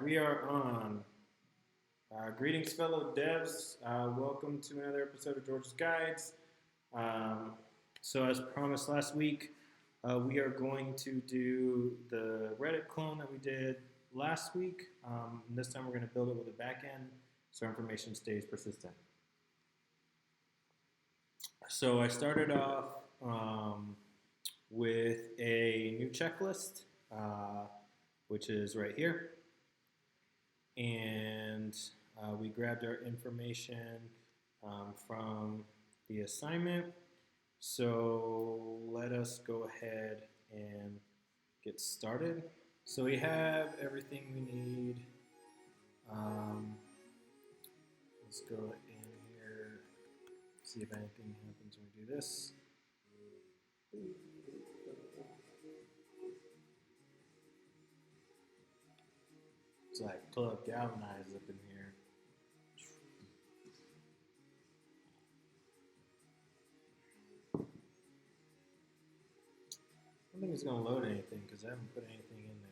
we are on. Greetings, fellow devs. Welcome to another episode of George's Guides. So, as promised last week, we are going to do the Reddit clone that we did last week. And this time, we're going to build it with a backend so information stays persistent. So, I started off with a new checklist, which is right here. And we grabbed our information from the assignment. So let us go ahead and get started. So we have everything we need. Let's go in here, see if anything happens when we do this. It's like Club Galvanized up in here. I don't think it's going to load anything because I haven't put anything in there.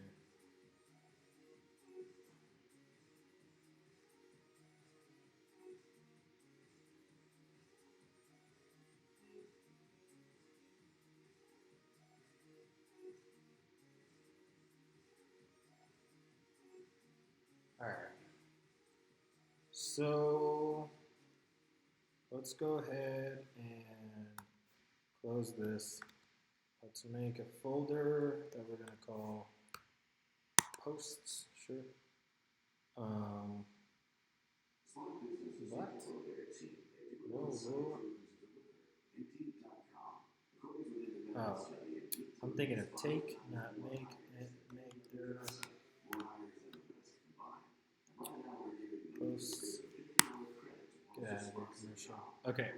All right. So let's go ahead and close this. Let's make a folder that we're going to call posts. Sure. What? Whoa. Oh, I'm thinking of take, not make. Make there. Posts. Get out of here, commercial. Okay.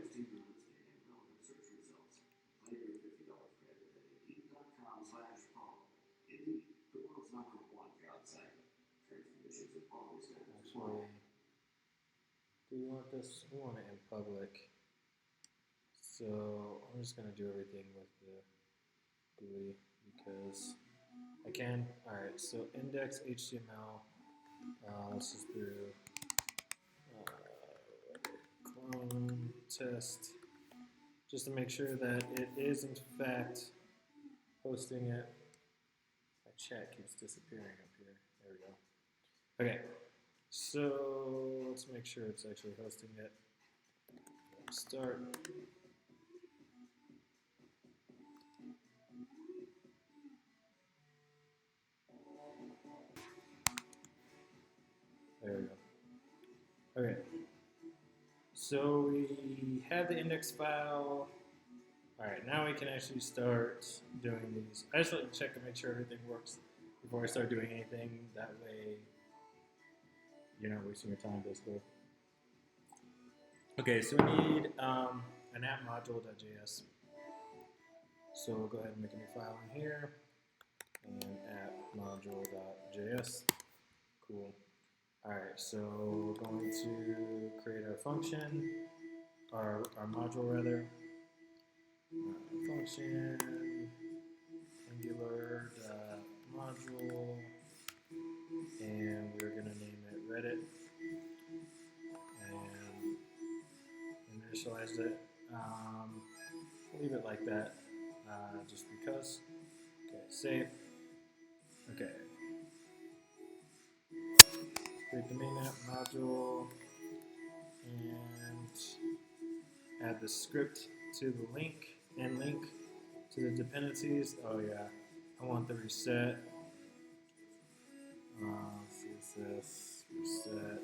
Actually, do we want this? We want it in public. So I'm just going to do everything with the GUI because I can. Alright, so index HTML. Let's just do clone test just to make sure that it is in fact hosting it. My chat keeps disappearing up here. There we go. Okay, so let's make sure it's actually hosting it. Start. There we go. Okay. So we have the index file. All right, now we can actually start doing these. I just like to check and make sure everything works before I start doing anything. That way, you're not wasting your time, basically. Okay, so we need an app module.js. So we'll go ahead and make a new file in here, and app module.js. Cool. All right, so we're going to create our function, our module rather. Function Angular module, and we're going to name it Reddit, and initialize it. Leave it like that, just because. Okay, save. Okay. Create the main app module, and add the script to the link, and link to the dependencies. Oh yeah, I want the reset. CSS reset.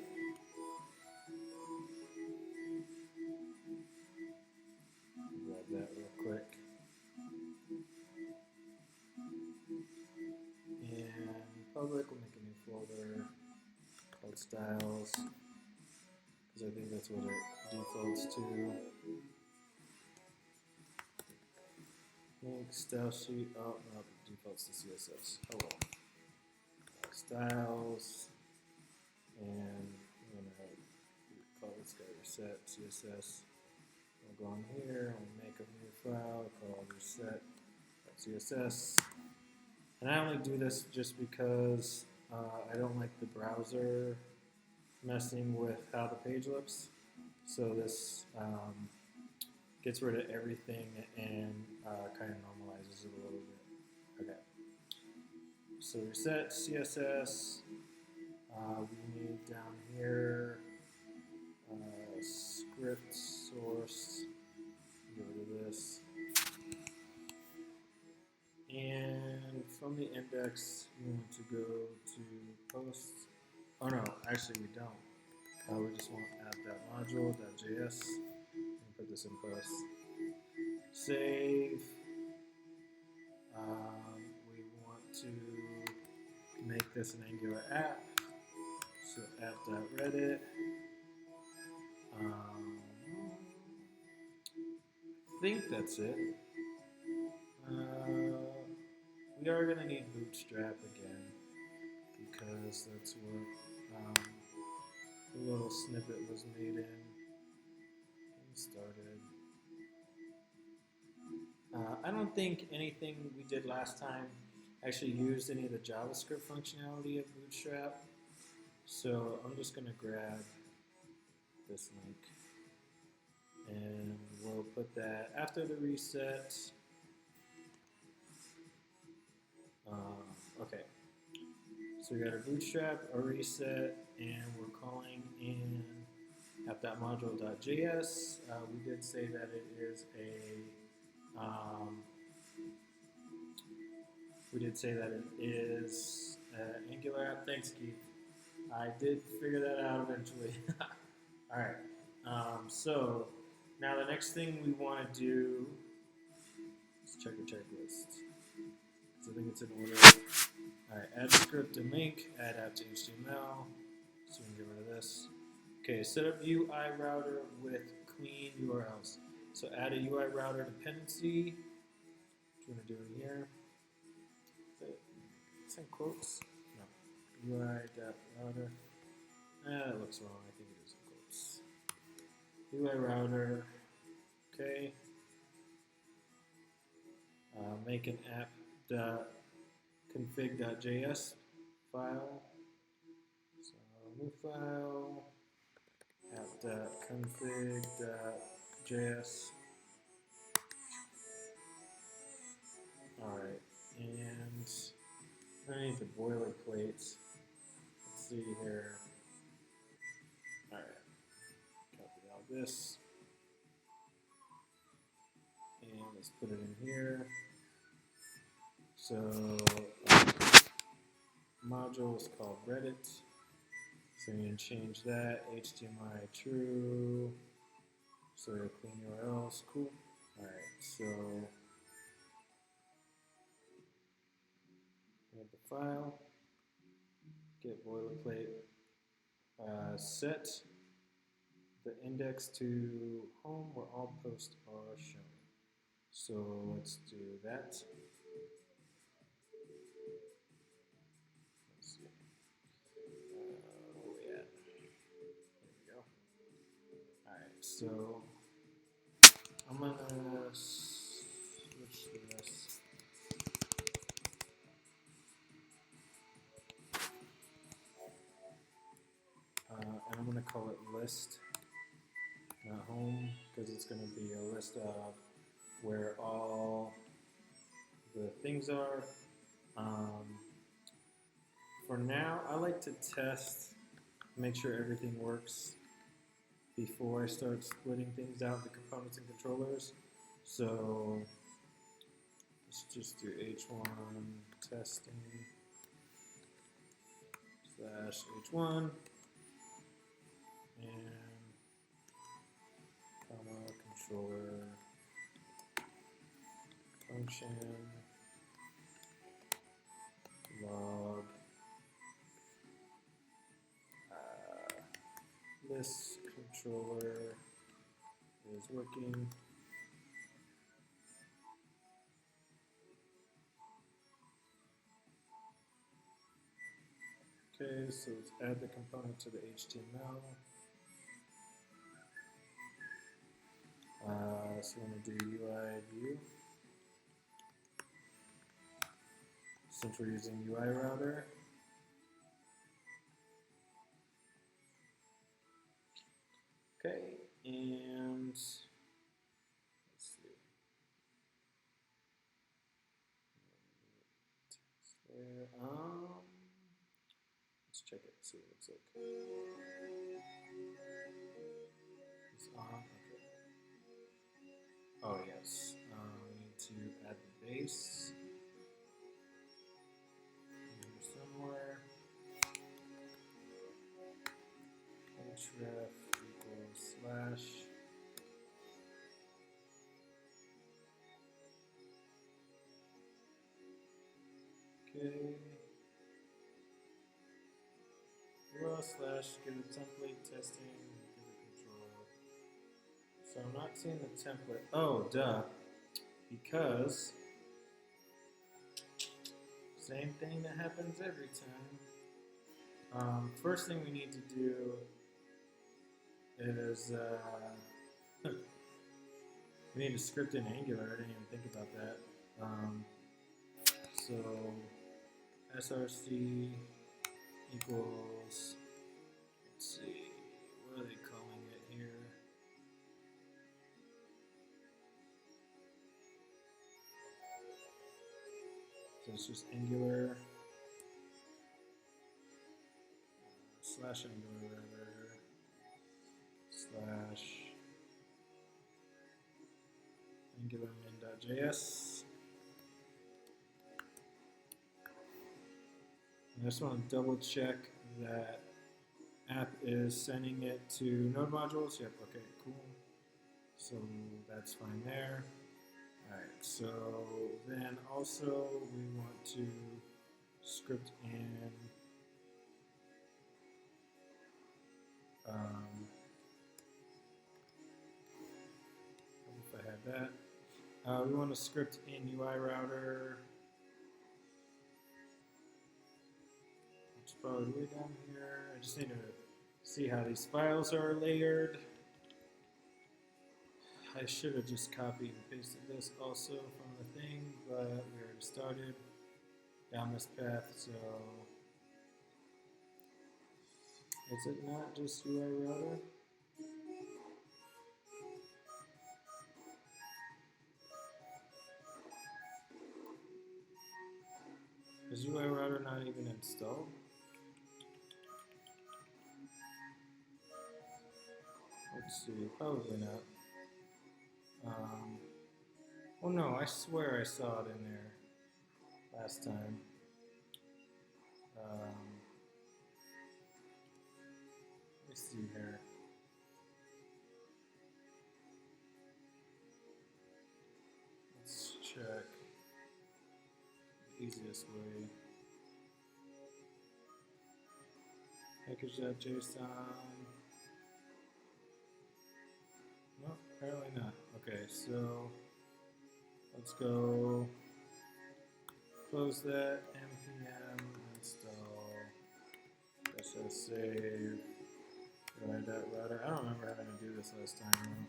Grab that real quick. And public, we'll make a new folder called styles, because I think that's what it defaults to. Link style sheet. Oh no, it defaults to CSS. Oh well. Styles, and I'm gonna call this guy reset CSS. We'll go in here. We'll make a new file called reset.css. And I only do this just because I don't like the browser messing with how the page looks. So this gets rid of everything and kind of normalizes it a little bit. Okay. So reset CSS. We need down here script source. Get rid of this. And from the index, we want to go to post. Oh no, actually we don't. We just want app.module.js and put this in post. Save. We want to make this an Angular app. So app.reddit. I think that's it. We are going to need Bootstrap again because that's what the little snippet was made in and started. I don't think anything we did last time actually used any of the JavaScript functionality of Bootstrap. So I'm just going to grab this link and we'll put that after the reset. Okay, so we got our Bootstrap, our reset, and we're calling in app.module.js. We did say that it is a Angular app. Thanks, Keith. I did figure that out eventually. All right. So now the next thing we want to do is check the checklist. So I think it's in order. All right. Add script and link. Add app to HTML. So we can get rid of this. Okay. Set up UI router with clean URLs. So add a UI router dependency. What you want to do in here? It's in quotes. No. UI.router. That looks wrong. I think it is in quotes. UI router. Okay. Make an app.config.js file. So new file. App.config.js. Alright, and I need the boilerplate. Let's see here. Alright, copy all this. And let's put it in here. So, module is called Reddit. So you can change that. HTML true. So clean URLs. Cool. Alright, so we have the file. Get boilerplate. Set the index to home where all posts are shown. So let's do that. Let's see. Where are we at? There we go. Alright, so I'm going to switch this. And I'm going to call it list, not home, because it's going to be a list of where all the things are. For now, I like to test, make sure everything works before I start splitting things out, the components and controllers. So let's just do h1 testing / h1 and comma controller function log this controller is working. Okay, so let's add the component to the HTML. So we're going to do UI view. Since we're using UI router, Okay, and let's see. There. Let's check it. See what it looks like. It's on. Okay. Oh yes. We need to add the base here somewhere. href equals slash. Okay. Well, slash give a template testing, give a control. So I'm not seeing the template. Oh, duh. Because same thing that happens every time. First thing we need to do is we need to script in Angular. I didn't even think about that. So src equals, let's see, what are they calling it here? So it's just Angular slash Angular rather slash Angular min.js. I just want to double check that app is sending it to node modules. Yep, okay, cool. So that's fine there. Alright, so then also we want to script in if I had that. We want to script in UI router. It's probably way down here. I just need to see how these files are layered. I should have just copied and pasted this also from the thing, but we already started down this path, so is it not just UI router? Is UI router not even installed? Let's see, probably not. Oh no, I swear I saw it in there last time. Let me see here. Let's check the easiest way. Package.json. No, apparently not. Okay, so let's go close that, npm install save UI.router. I don't remember having to do this last time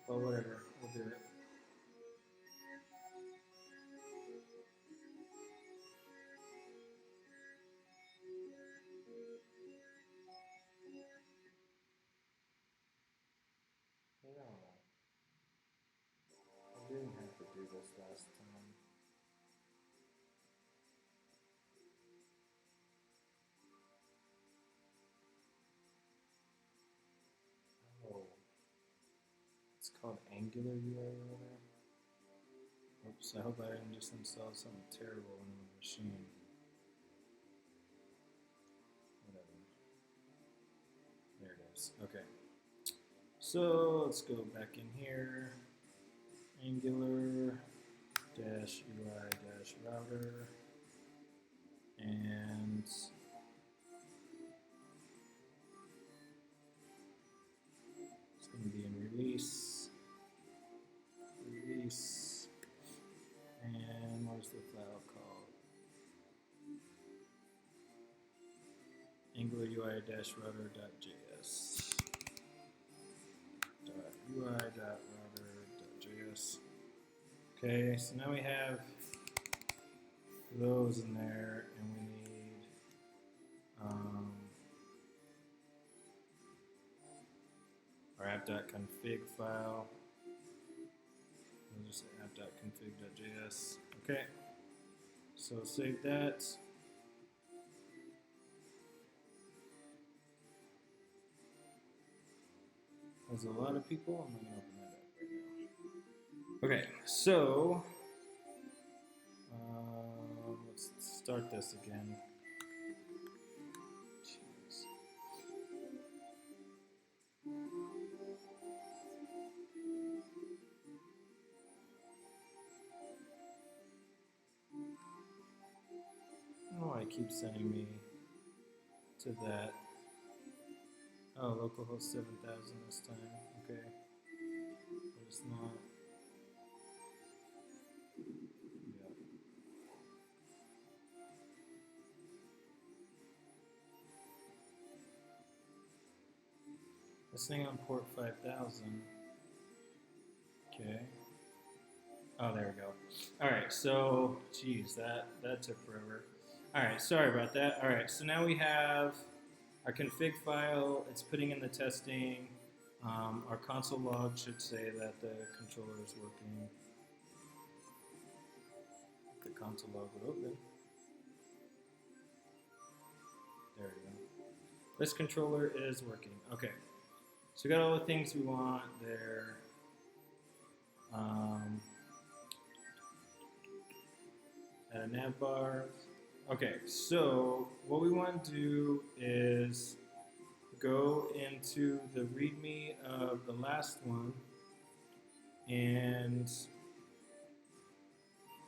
though. But whatever, we'll do it. No, I didn't have to do this last time. Oh, it's called Angular UI router. Oops, I hope I didn't just install something terrible on my machine. Whatever. There it is. Okay. So let's go back in here. Angular dash UI dash router. And it's going to be in release. And where's the file called? Angular UI-router.js. UI.router.js. Okay, so now we have those in there, and we need app.config file. We'll just say app.config.js. Okay, so save that. There's a lot of people. I'm not going to open that up right now. Okay, so let's start this again. Jeez. Oh, it keeps sending me to that. Oh, localhost 7000 this time. Okay. But it's not. Yeah. This thing on port 5000. Okay. Oh, there we go. All right. So, geez, that took forever. All right. Sorry about that. All right. So now we have our config file. It's putting in the testing. Our console log should say that the controller is working. The console log would open. There we go. This controller is working. Okay. So we got all the things we want there. Add a nav bar. Okay, so what we want to do is go into the README of the last one and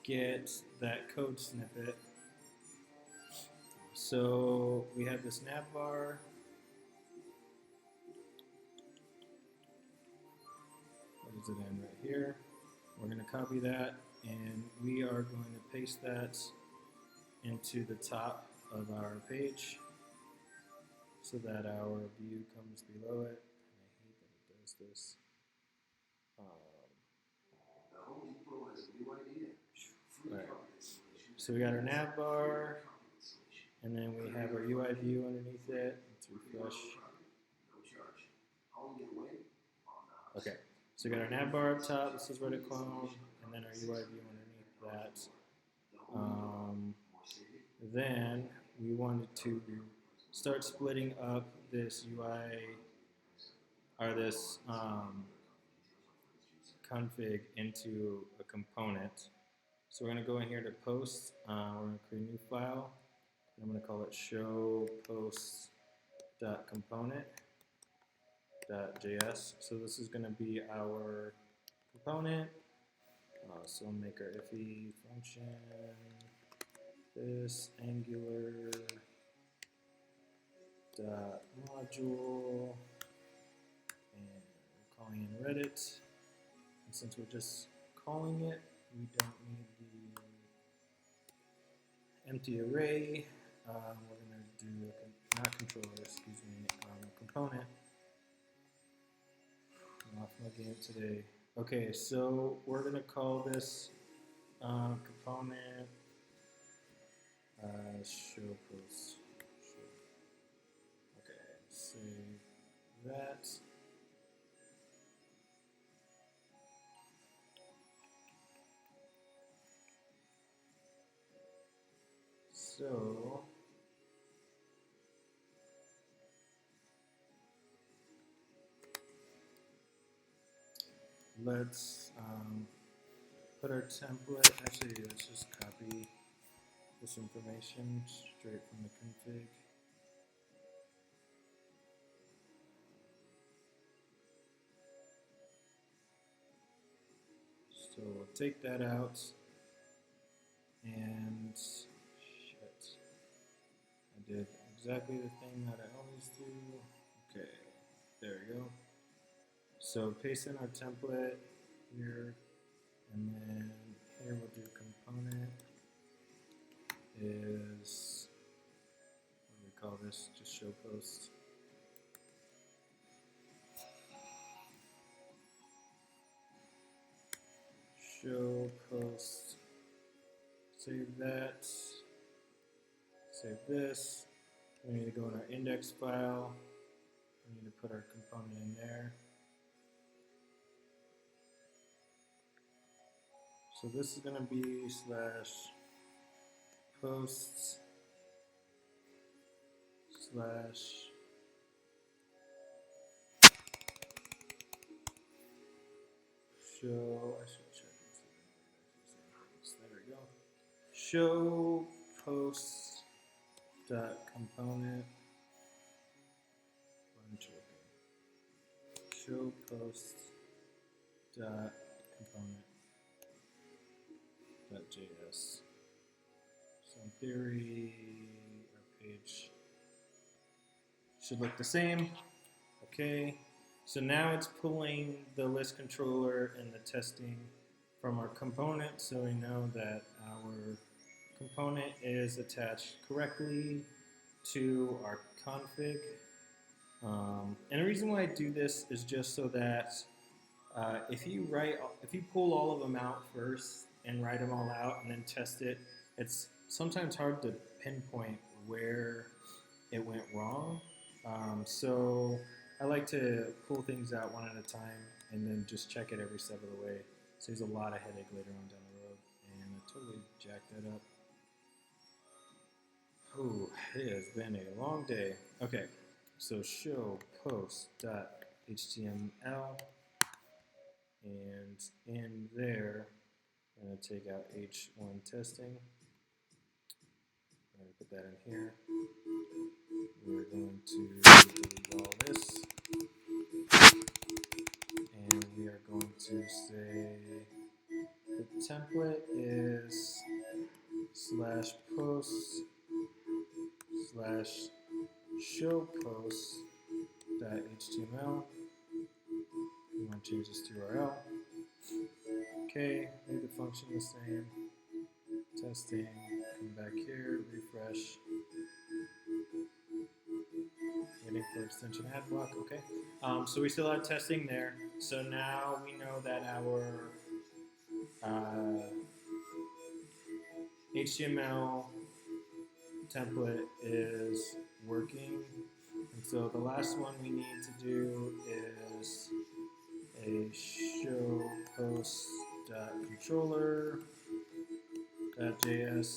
get that code snippet. So we have this nav bar. What is it in right here? We're going to copy that, and we are going to paste that into the top of our page so that our view comes below it. I hate that it does this. Right. So we got our nav bar, and then we have our UI view underneath it. Let's refresh. Okay, so we got our nav bar up top. This is where to clone, and then our UI view underneath that. Then we wanted to start splitting up this UI or this config into a component. So we're going to go in here to post. We're going to create a new file. I'm going to call it show post.component.js. So this is going to be our component. So we'll make our iffy function. This Angular module, and we're calling in Reddit. And since we're just calling it, we don't need the empty array. We're going to do not controller, excuse me, component. I'm off my game today. Okay, so we're going to call this component show post. Okay, save that. So let's put our template. Actually, let's just copy this information straight from the config. So we'll take that out, and shit, I did exactly the thing that I always do. Okay, there we go. So paste in our template here, and then here we'll do component is, what do we call this? Just show post. Show post. Save that. Save this. We need to go in our index file. We need to put our component in there. So this is going to be slash posts slash show. I should check it. There we go. Show posts dot component. Show posts dot component dot JS. So in theory, our page should look the same. Okay. So now it's pulling the list controller and the testing from our component, so we know that our component is attached correctly to our config. And the reason why I do this is just so that if you pull all of them out first and write them all out and then test it, it's sometimes hard to pinpoint where it went wrong. So I like to pull things out one at a time and then just check it every step of the way. Saves a lot of headache later on down the road. And I totally jacked that up. Oh, it has been a long day. Okay, so show post.html, and in there, I'm going to take out h1 testing. I'm going to put that in here. We're going to remove all this, and we are going to say the template is slash posts slash show posts.html. We want to change this to URL. Okay, leave the function the same. Testing, come back here, refresh. Waiting for extension ad block, okay. So we still have testing there. So now we know that our HTML template is working. And so the last one we need to do is a show post.controller.js,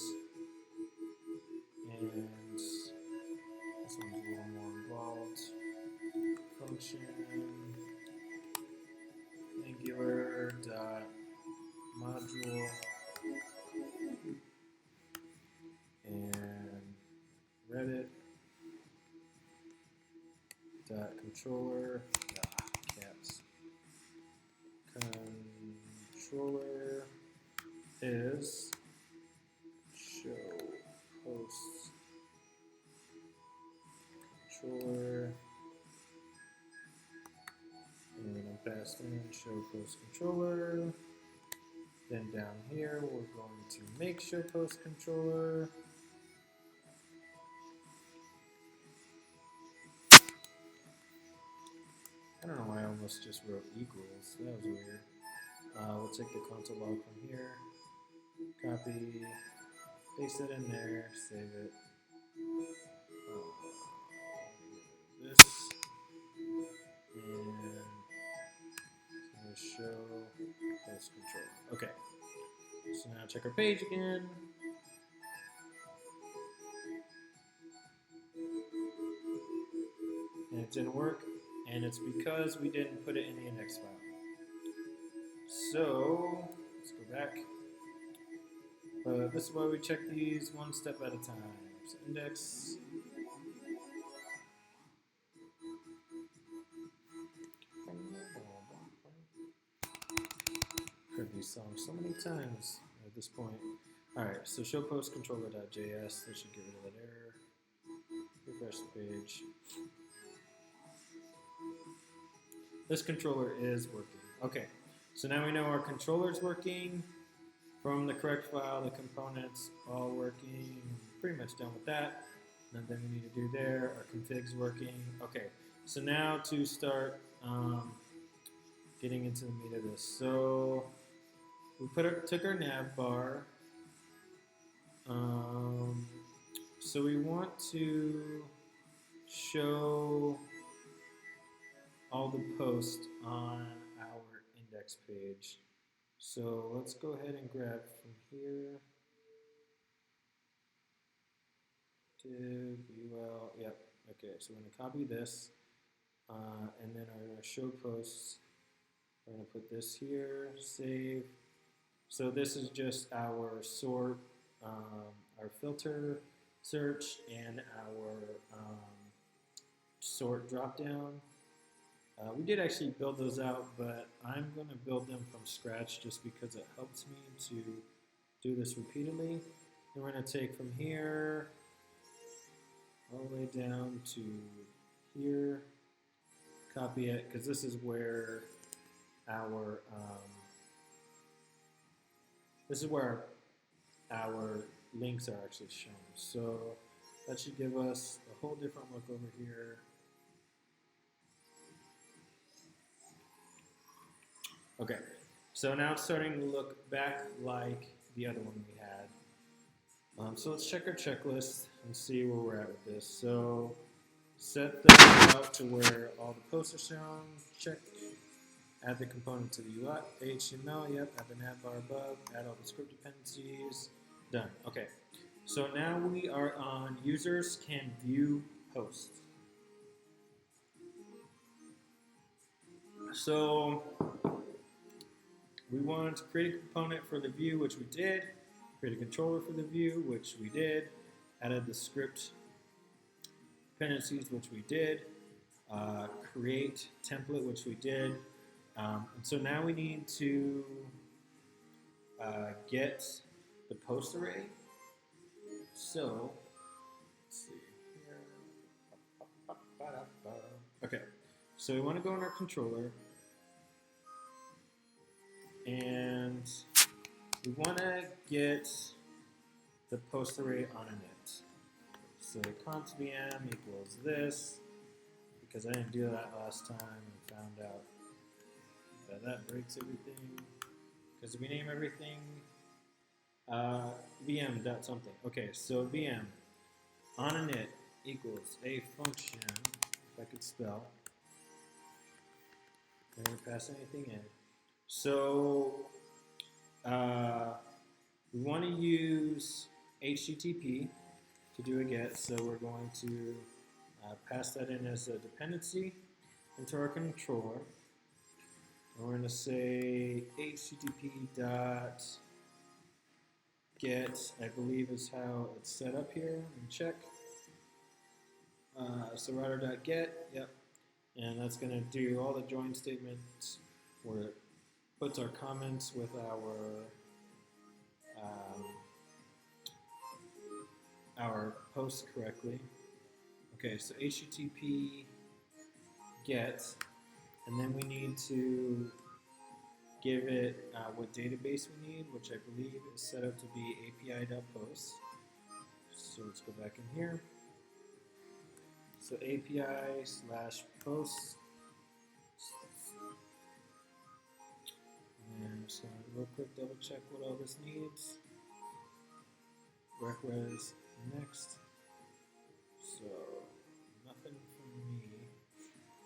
and this one's a little more involved. Function Angular.module and Reddit.controller caps. Controller is show posts controller, and I'm passing in show post controller. Then down here we're going to make show post controller. I don't know why I almost just wrote equals. That was weird. We'll take the console log from here, copy, paste it in there, save it. This and show post control. Okay. So now check our page again. And it didn't work, and it's because we didn't put it in the index file. So let's go back. This is why we check these one step at a time. So index. Heard these songs so many times at this point. Alright, so show post controller.js. That should get rid of that error. Refresh the page. This controller is working. Okay, so now we know our controller is working. From the correct file, the components all working. Pretty much done with that. Nothing we need to do there. Our config's working. Okay, so now to start getting into the meat of this. So we took our nav bar. So we want to show all the posts on our index page. So let's go ahead and grab from here. Div ul, yep. Okay, so we're going to copy this, and then our show posts. We're going to put this here, save. So this is just our sort, our filter search, and our sort dropdown. We did actually build those out, but I'm going to build them from scratch just because it helps me to do this repeatedly. And we're going to take from here all the way down to here, copy it, because this is where our links are actually shown. So that should give us a whole different look over here. Okay, so now it's starting to look back like the other one we had. So let's check our checklist and see where we're at with this. So set the layout to where all the posts are shown. Check. Add the component to the UI, HTML. Yep. Add the nav bar above. Add all the script dependencies. Done. Okay. So now we are on users can view posts. So we want to create a component for the view, which we did. Create a controller for the view, which we did. Added the script dependencies, which we did. Create template, which we did. And so now we need to get the post array. So let's see here. Okay, so we want to go in our controller, and we want to get the post array on init. So const vm equals this, because I didn't do that last time and found out that that breaks everything. Because we name everything vm dot something. Okay, so vm on init equals a function, if I could spell. I'm going to pass anything in. So we want to use HTTP to do a get, so we're going to pass that in as a dependency into our controller. And we're going to say HTTP dot get, I believe is how it's set up here, and check. So router.get, yep. And that's going to do all the join statements where it puts our comments with our posts correctly. Okay, so HTTP get, and then we need to give it what database we need, which I believe is set up to be api.post. So let's go back in here. So API/posts. And just gonna real quick double check what all this needs. Requires next. So nothing from me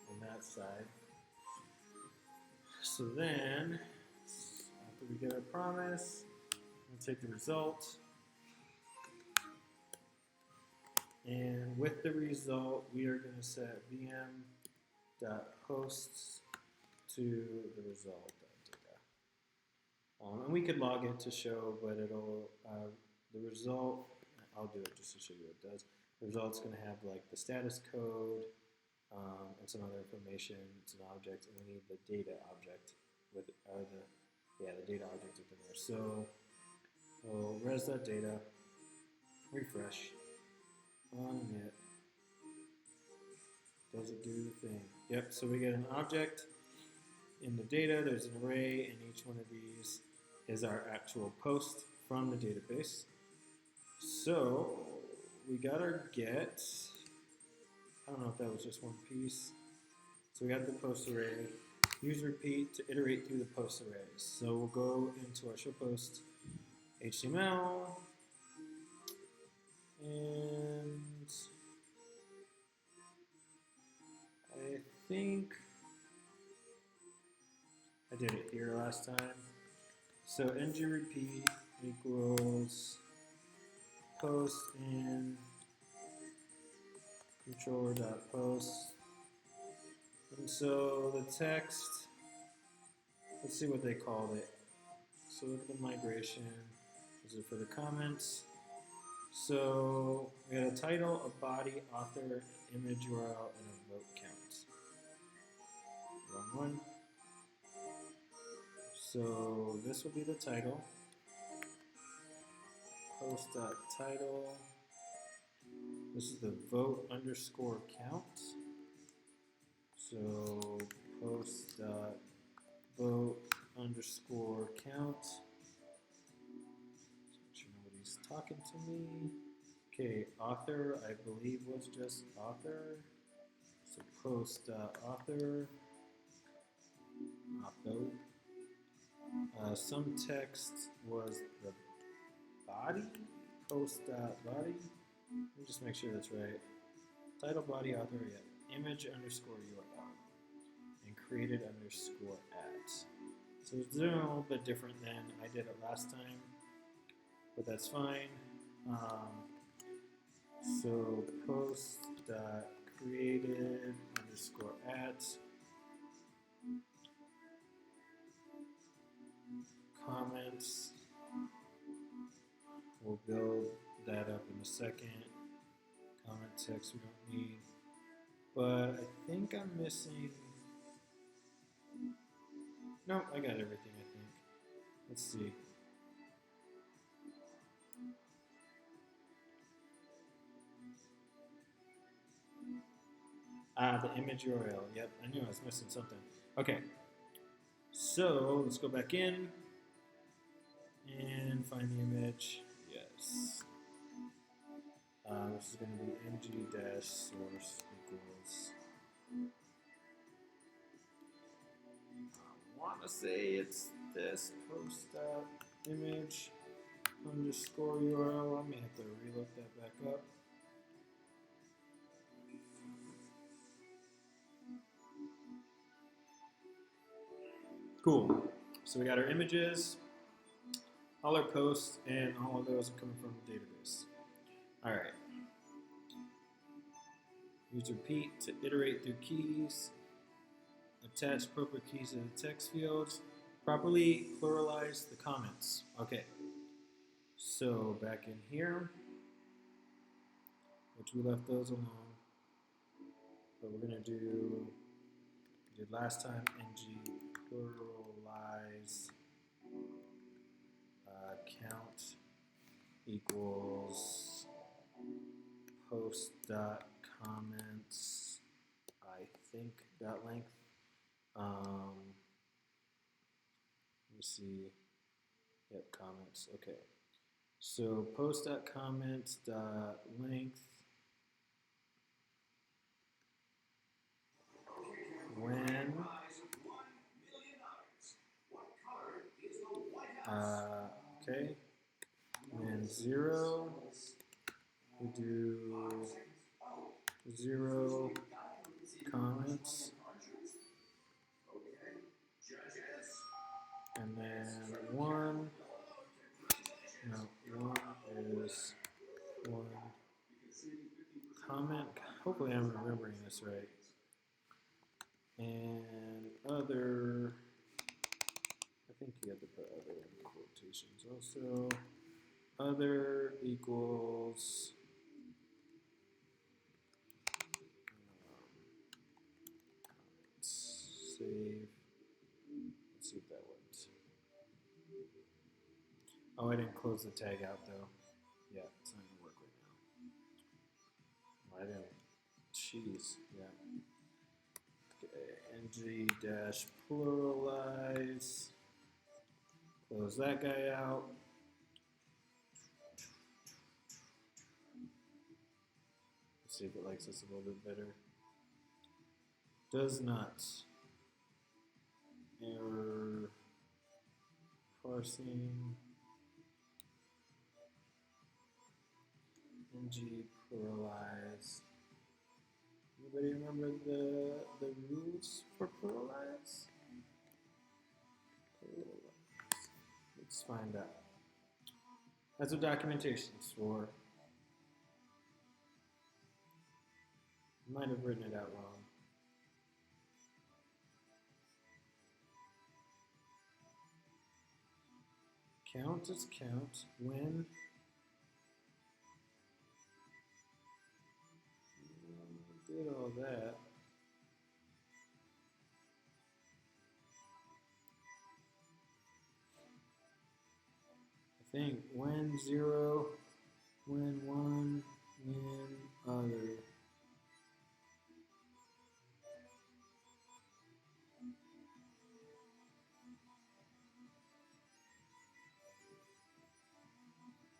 on that side. So then, after we get our promise, we'll take the result. And with the result, we are going to set vm.posts to the result data. And we could log it to show, but it'll, the result, I'll do it just to show you what it does. The result's going to have like the status code and some other information. It's an object, and we need the data object with, or the data object within there. So we'll res that data, refresh. On it. Does it do the thing? Yep, so we get an object in the data, there's an array, and each one of these is our actual post from the database. So we got our get. I don't know if that was just one piece. So we got the post array. Use repeat to iterate through the post arrays. So we'll go into our show post HTML, and I think I did it here last time. So ng repeat equals post in controller.post. And so the text, let's see what they called it. So look at the migration. This is for the comments. So we had a title, a body, author, image URL, and a vote count. Wrong one. So this will be the title. Post.title. This is the vote underscore count. So post.vote underscore count. So nobody's talking to me. Okay, author, I believe was just author. So post.author. Author. Some text was the body. Post.body. Let me just make sure that's right. Title, body, author, yeah. Image underscore URL. And created underscore at. So it's doing a little bit different than I did it last time, but that's fine. So post.created underscore at. Comments. We'll build that up in a second. Comment text we don't need. But I think I'm missing. No, I got everything, I think. Let's see. The image URL. Yep, I knew I was missing something. Okay. So let's go back in and find the image. Yes. This is going to be ng-source equals. I want to say it's this post.image underscore URL. I may have to relook that back up. Cool. So we got our images, all our posts, and all of those are coming from the database. All right. Use repeat to iterate through keys. Attach appropriate keys to the text fields. Properly pluralize the comments. Okay. So back in here, which we left those alone. But we're going to do, we did last time, ng pluralize count equals post dot comments, I think dot length. Let me see. Yep, comments. Okay. So post dot comments dot length when okay, when 0, we do 0 comments, and then 1, no, 1 is 1 comment. Hopefully I'm remembering this right. And other, I think you have to put other in quotations also. Other equals save. Let's see if that works. Oh, I didn't close the tag out though. Yeah, it's not gonna work right now. I didn't. Jeez. Yeah. Okay. ng dash pluralize. Close that guy out. Let's see if it likes us a little bit better. Does not. Error. Parsing. ng pluralize. Anybody remember the rules for pluralize? Let's find out. That's what documentation's for. Might have written it out wrong. Count is count when did all that. I think when 0, when 1, when other.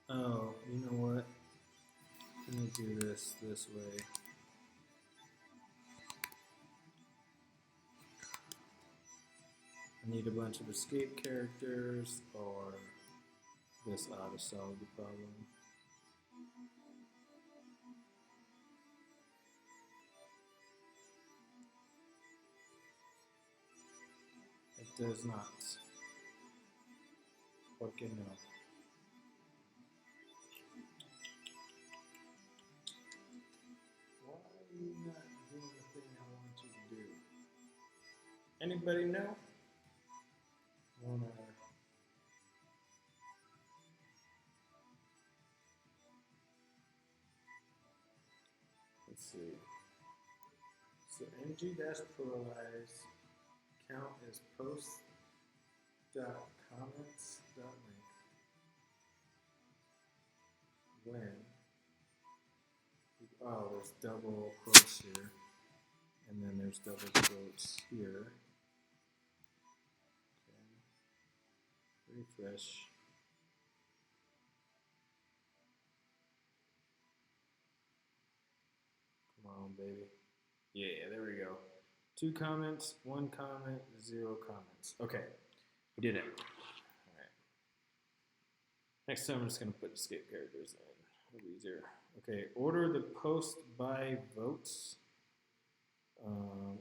Oh, you know what? Let me do this way. I need a bunch of escape characters, or this ought to solve the problem. It does not. Okay, no. Why are you not doing the thing I want you to do? Anybody know? Let's see. So ng-pluralize count is post.comments.length when, oh, there's double quotes here, and then there's double quotes here. Okay. Refresh. Come on, baby. Yeah, there we go. 2 comments, 1 comment, 0 comments. Okay, we did it. All right. Next time I'm just going to put escape characters in. It'll be easier. Okay, order the post by votes.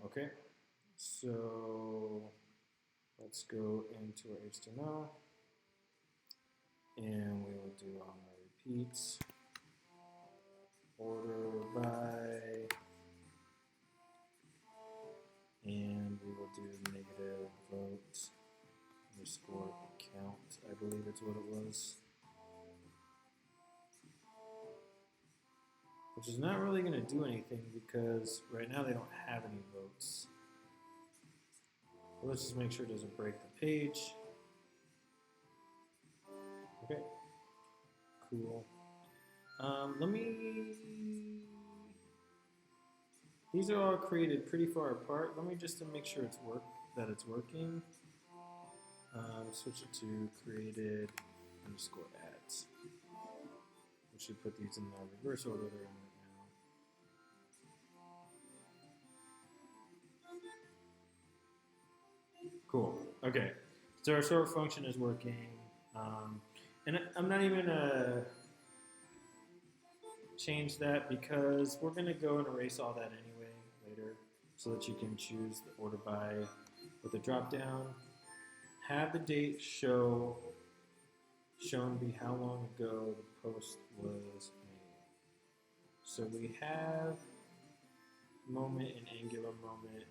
Okay, so let's go into our HTML, and we will do all our repeats. Order by, and we will do negative vote underscore count. I believe it's what it was. Which is not really going to do anything because right now they don't have any votes. But let's just make sure it doesn't break the page. Okay, cool. These are all created pretty far apart. Let me just to make sure it's working. Switch it to created underscore ads. We should put these in the reverse order they're in right now. Cool. Okay. So our sort function is working. And I'm not even gonna change that because we're gonna go and erase all that anyway later, so that you can choose the order by with the drop down. Have the date shown be how long ago the post was made. So we have moment in Angular moment.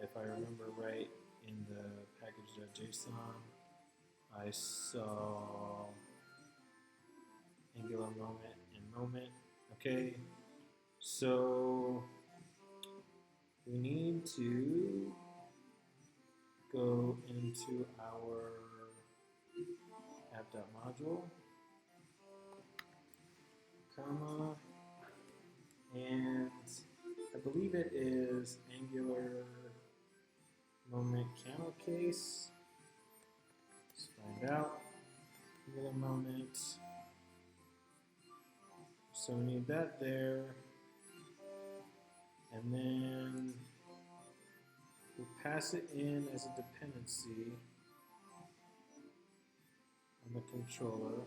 If I remember right, in the package.json, I saw Angular moment and moment. Okay, so we need to go into our app.module, comma, and I believe it is Angular moment camel case. Let's find out. Angular moment. So we need that there. And then we pass it in as a dependency on the controller.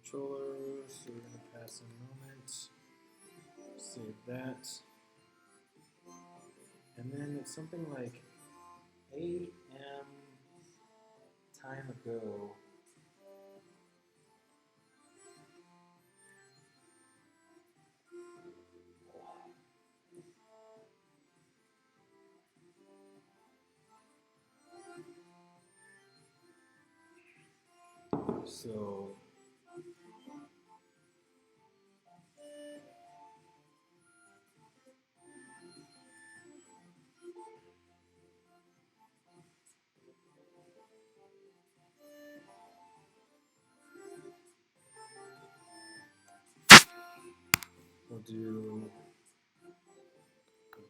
So we're going to pass in moment. Save that. and then it's something like AM time ago. So we'll do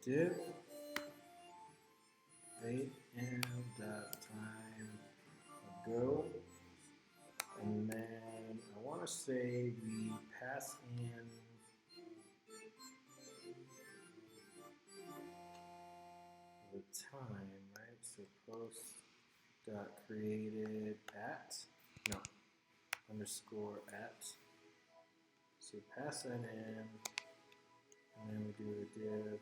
div AM.time ago, and then I want to say we pass in the time, right? So post dot created at, no, underscore at. So pass that in, and then we do a div, a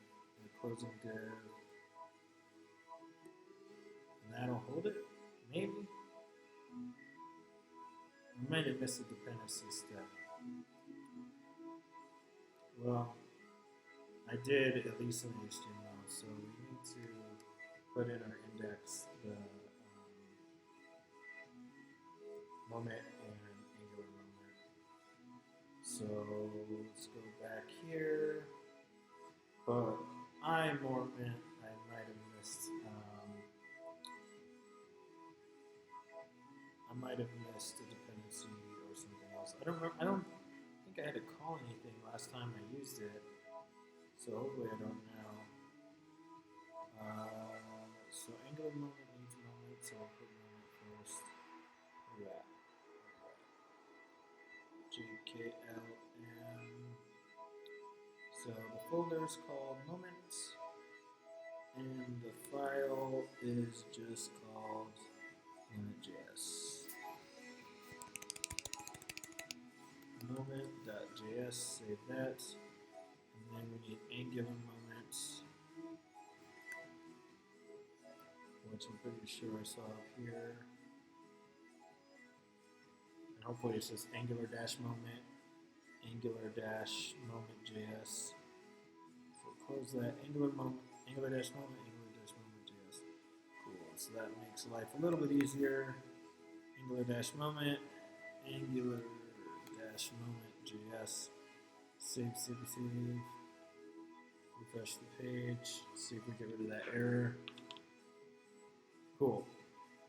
closing div, and that'll hold it, maybe. I might have missed a dependency step. Well, I did at least in HTML, so we need to put in our index, the moment and Angular moment. So let's go back here. But I more meant I might have missed. I might have missed a dependency or something else. I don't remember. I don't think I had to call anything last time I used it. So hopefully I don't now. So Angular moment needs moment, so I'll put moment first. Yeah. JKLM. So the folder is called moments, and the file is just called moment.js. Moment.js, save that. And then we need Angular moments, which I'm pretty sure I saw up here. And hopefully it's just Angular-moment, Angular-moment.js. So close that, Angular-moment, Angular-moment, Angular-moment.js. Cool, so that makes life a little bit easier. Angular-moment, Angular-moment.js. Save. Refresh the page, see if we get rid of that error. Cool.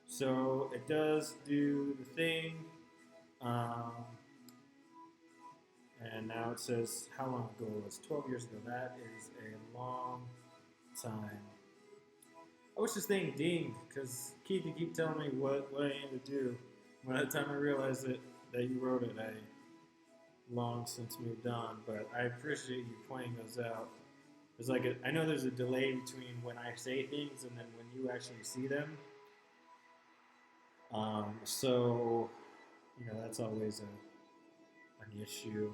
So it does do the thing. And now it says how long ago it was. 12 years ago. That is a long time. I wish this thing dinged, because Keith, you keep telling me what I need to do. By the time I realized that you wrote it, I long since moved on. But I appreciate you pointing those out. There's I know there's a delay between when I say things and then when you actually see them. So, that's always an issue.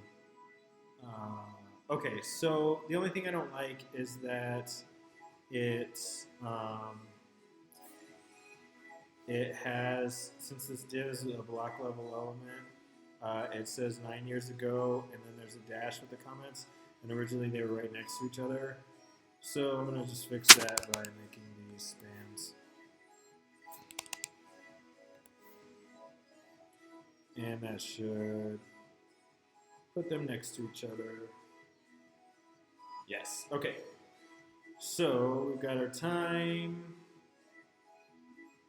Okay, so the only thing I don't like is that it has, since this div is a block level element, it says 9 years ago, and then there's a dash with the comments, and originally they were right next to each other. So I'm going to just fix that by making these spans. And that should put them next to each other. Yes, okay. So we've got our time.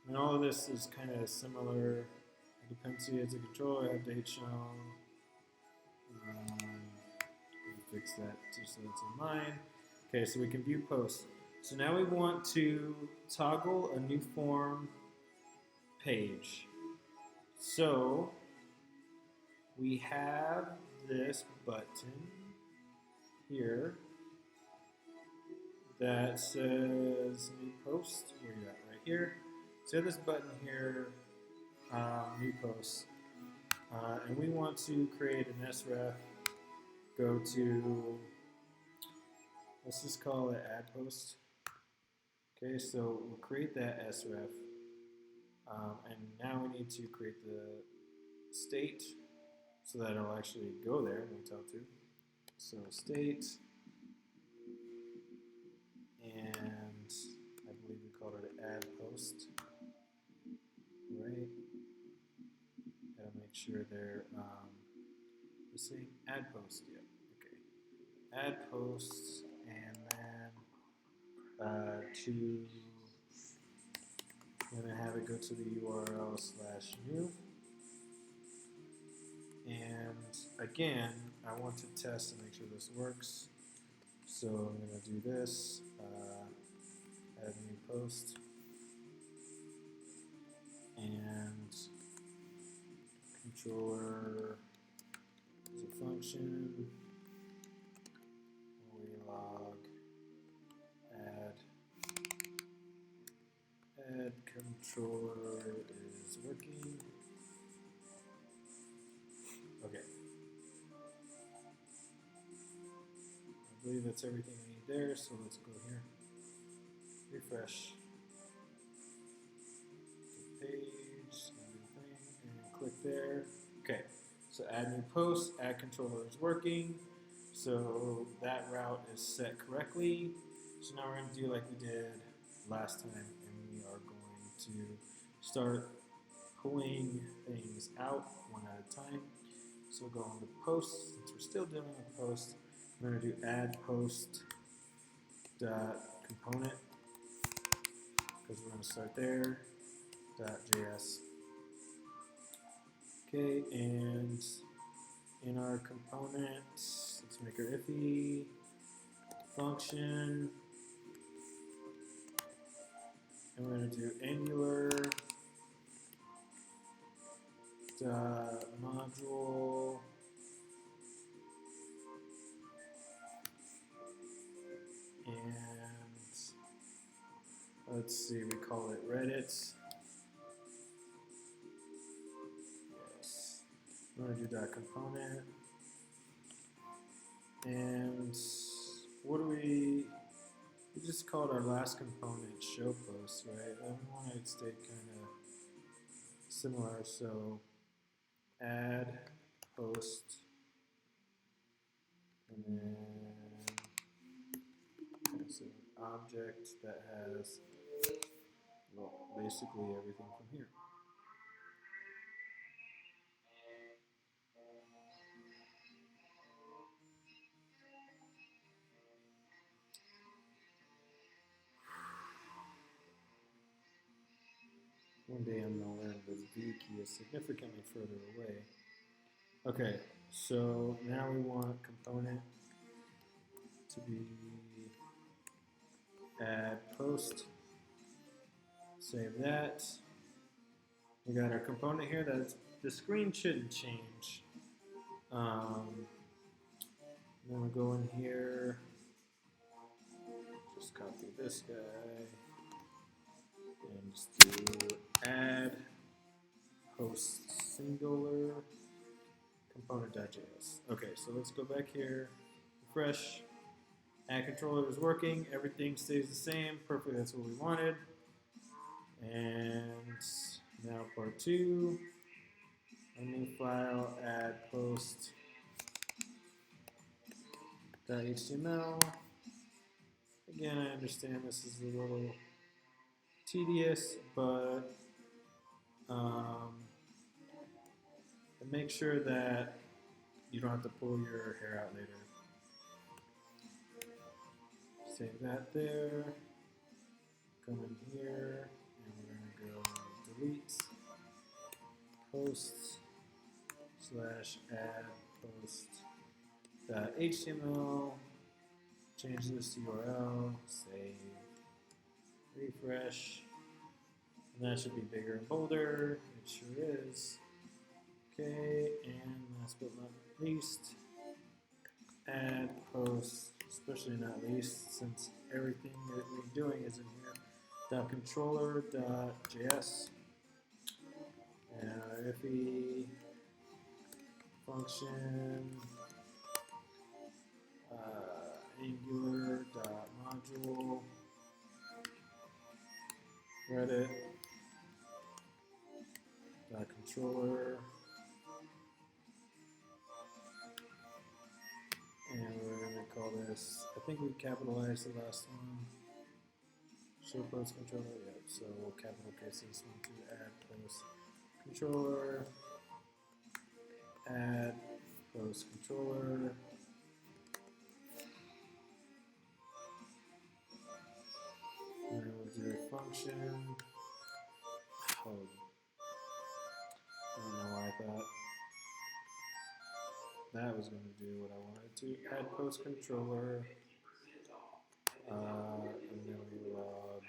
And all of this is kind of similar. Dependency as a controller, have date shown. Fix that just so it's in line. Okay, so we can view posts. So now we want to toggle a new form page. So we have this button here that says new post. Where you at? Right here. So this button here, new post, and we want to create an sref. Go to, let's just call it add post. Okay, so we'll create that sref, and now we need to create the state so that it'll actually go there when we tell it to. So state, and I believe we called it add post, right? Gotta make sure they're the same. Add post, yeah, okay. Add posts, and then I'm gonna have it go to the URL/new. And again, I want to test and make sure this works. So I'm going to do this, add new post, and controller is a function. We log add controller is working. Okay. I believe that's everything we need there, so let's go here. Refresh the page, and click there. Okay, so add new post, add controller is working. So that route is set correctly. So now we're going to do like we did last time, and we are going to start pulling things out one at a time. So we'll go on to post. Since we're still dealing with post, we're going to do add post dot component, because we're going to start there, .js. Okay, and in our component, let's make our iffy function, and we're going to do Angular module and let's see, we call it Reddit. Yes. We're going to do that component. And what do we just called our last component show post, right? I want it to stay kind of similar, so add post, and then it's an object that has, well, basically everything from here. One day I'm going to learn this V key is significantly further away. Okay, so now we want component to be add post. Save that. We got our component here. That's the screen shouldn't change. Then we go in here. Just copy this guy and just do add post singular component.js. Okay, so let's go back here, refresh. Add controller is working. Everything stays the same. Perfect. That's what we wanted. And now part 2. A new file. Add post.html. Again, I understand this is a little tedious, but make sure that you don't have to pull your hair out later. Save that there. Come in here, and we're going to go delete posts/add post.html. Change this to URL. Save. Refresh. And that should be bigger and bolder. It sure is. Okay, and last but not least, add post, especially not least, since everything that we're doing is in here. .controller.js, and our iffy function, Angular.module, Reddit controller, and we're going to call this, I think we capitalized the last one, show post controller. Yeah, so we'll capital case this one to add post controller, add post controller. And then we'll do a function. Oh, I don't know why I thought that was going to do what I wanted to. Add post controller, and then we log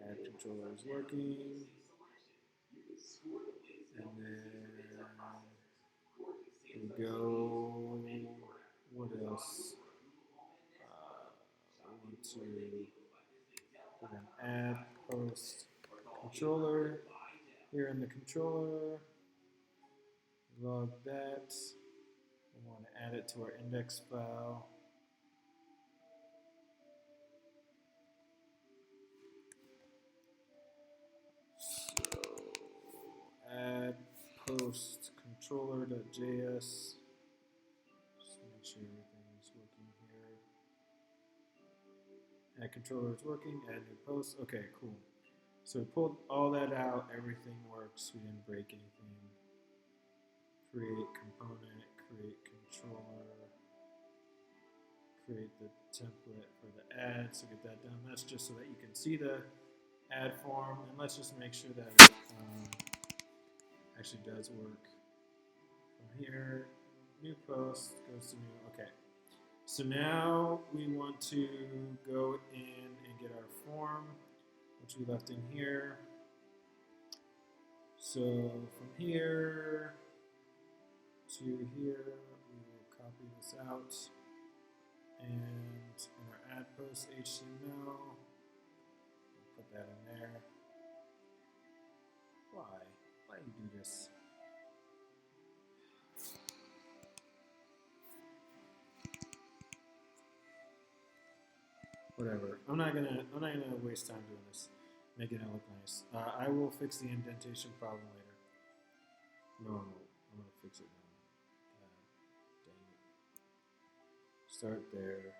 add controller is working, and then we go. What else? We're going to add post controller here in the controller. Log that. We want to add it to our index file. So add post controller.js. Just make sure everything is working here. Add controller is working. Add new post. Okay, cool. So we pulled all that out. Everything works. We didn't break anything. Create component. Create controller. Create the template for the ad. So get that done. That's just so that you can see the ad form, and let's just make sure that it actually does work. From here, new post goes to new. Okay, so now we want to go in and get our form, which we left in here. So from here to here, we will copy this out, and in our ad post HTML, we'll put that in there. Why do you do this? Whatever. I'm not gonna waste time doing this. Making it look nice. I will fix the indentation problem later. No, I'm gonna fix it now. God dang it. Start there.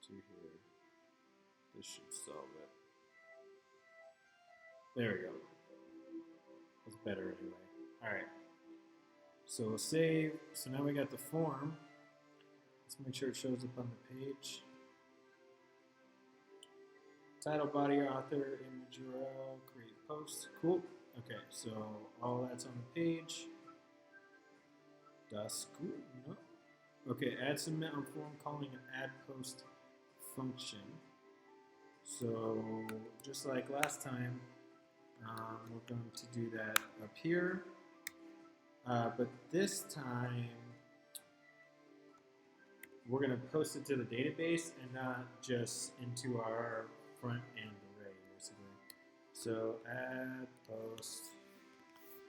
To here. This should solve it. There we go. That's better anyway. Alright. So we'll save. So now we got the form. Let's make sure it shows up on the page. Title, body, author, image URL, create post. Cool. Okay, so all that's on the page. Das gut. No. Okay, add submit on form calling an add post function. So just like last time, we're going to do that up here. But this time, we're going to post it to the database and not just into our front end array, basically. So add post,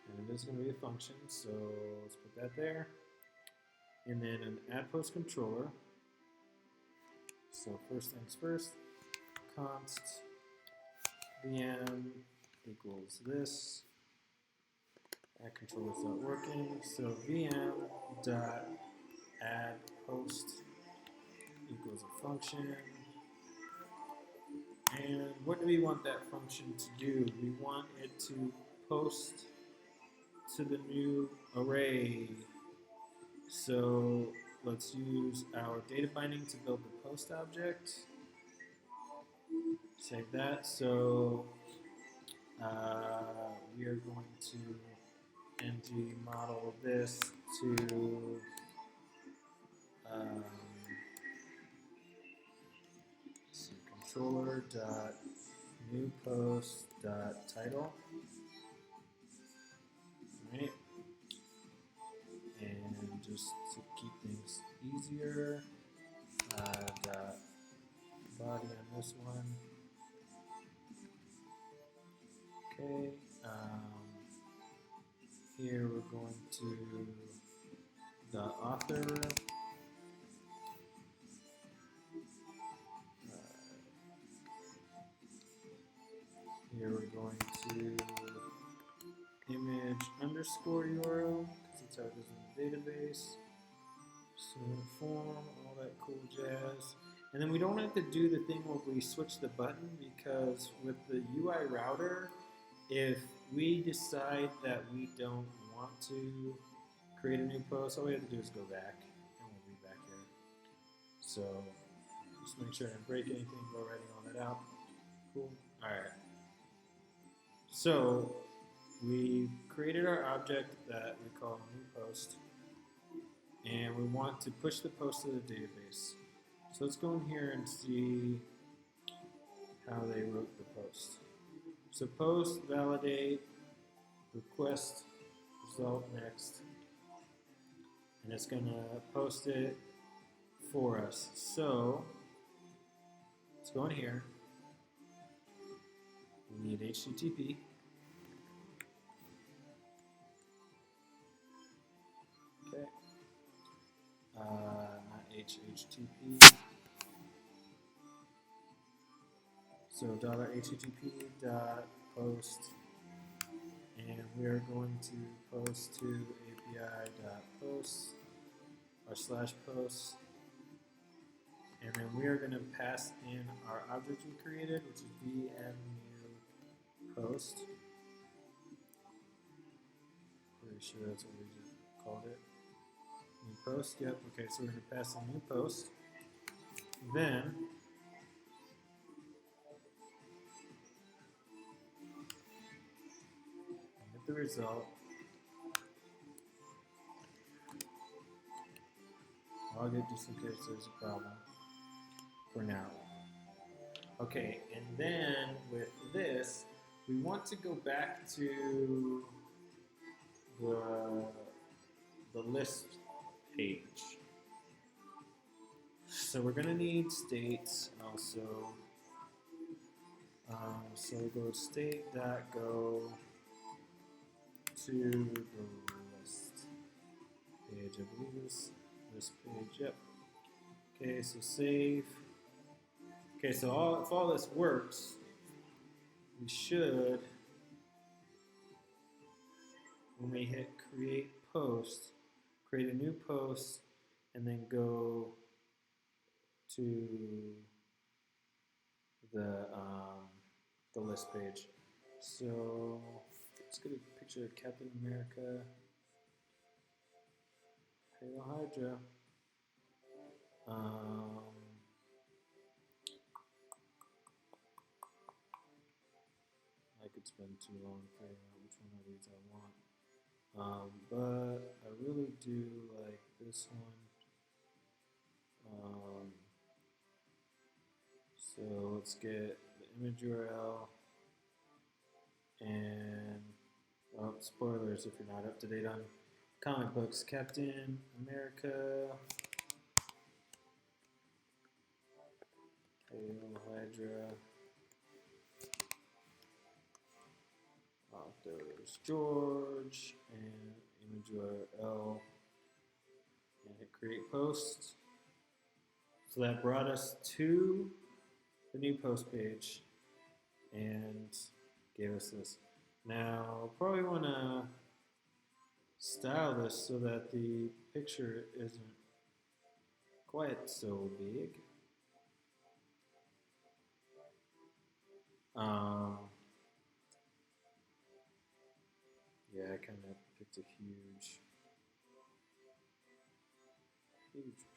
and it is going to be a function, so let's put that there. And then an add post controller. So first things first, const VM equals this. Add controller's not working, so VM dot add post equals a function. And what do we want that function to do? We want it to post to the new array. So let's use our data binding to build the post object. Save that. So we are going to ng model this to controller dot new post dot title. Right. And just to keep things easier, dot body on this one. Okay. Here we're going to the author Here we're going to image underscore URL because that's how it is in the database. Submit form, all that cool jazz. And then we don't have to do the thing where we switch the button because with the UI router, if we decide that we don't want to create a new post, all we have to do is go back and we'll be back here. So just make sure I didn't break anything, go writing all that out. Cool. Alright. So we created our object that we call new post, and we want to push the post to the database. So let's go in here and see how they wrote the post. So post, validate, request, result next, and it's going to post it for us. So let's go in here. We need HTTP. Okay. Not HTTP. So $http.post, and we are going to post to API.post or /post, and then we are going to pass in our object we created, which is vmNewPost. Pretty sure that's what we just called it. New post, yep. Okay, so we're going to pass in new post. Then get the result. Log it just in case there's a problem for now. Okay, and then with this, we want to go back to the list page. So we're going to need states also. So we go state.go to the list page. I believe it's this page. Yep. Okay, so save. Okay, so if all this works, we should, when we hit create post, create a new post, and then go to the list page. So let's get a picture of Captain America. Halo Hydra. I could spend too long figuring out which one of these I want. But I really do like this one. So let's get the image URL and, well, spoilers if you're not up to date on comic books. Captain America, Halo Hydra. There's George and image URL and hit create post. So that brought us to the new post page and gave us this. Now, probably want to style this so that the picture isn't quite so big. Yeah, I kind of picked a huge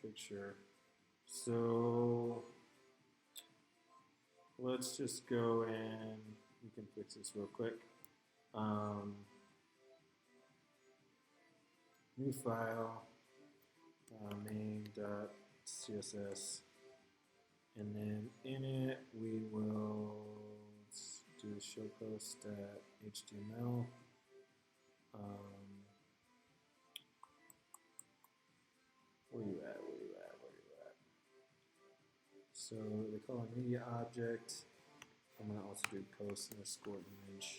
picture. So let's just go and we can fix this real quick. New file, main.css, and then in it we will do show post.html. Where you at? So they call it media object. I'm going to also do post underscore image.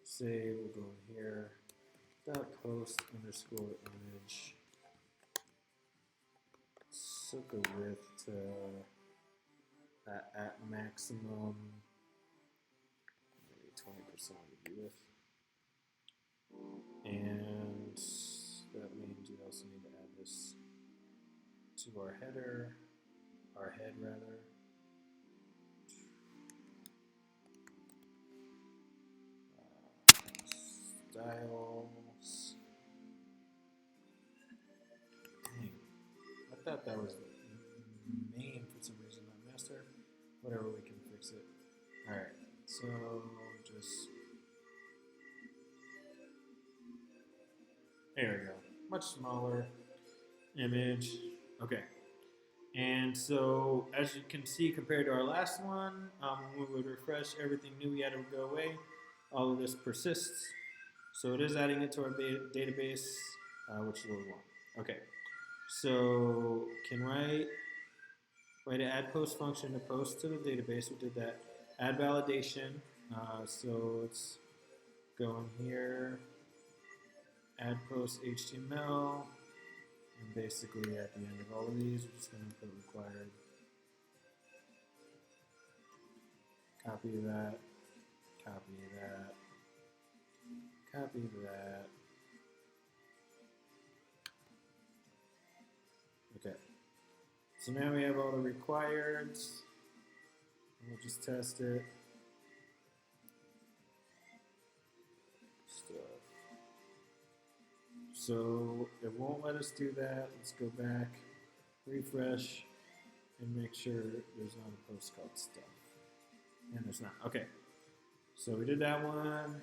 Save, we'll go in here. Dot post underscore image. Set the width to at maximum someone to be with. And that means we also need to add this to our header, our head rather. Styles. Dang, I thought that was the main for some reason, not master. Whatever, we can fix it. Alright, so just. There we go. Much smaller image. Okay. And so, as you can see, compared to our last one, when we would refresh, everything new we added would go away. All of this persists. So it is adding it to our database, which is what we want. Okay. So can write an add post function to post to the database. We did that. Add validation. So let's go in here. Add post HTML. And basically at the end of all of these, we're just going to put required. Copy that. Copy that. Copy that. Okay. So now we have all the requireds. We'll just test it. Stuff. So it won't let us do that. Let's go back, refresh, and make sure there's not a post called stuff. And there's not. Okay. So we did that one.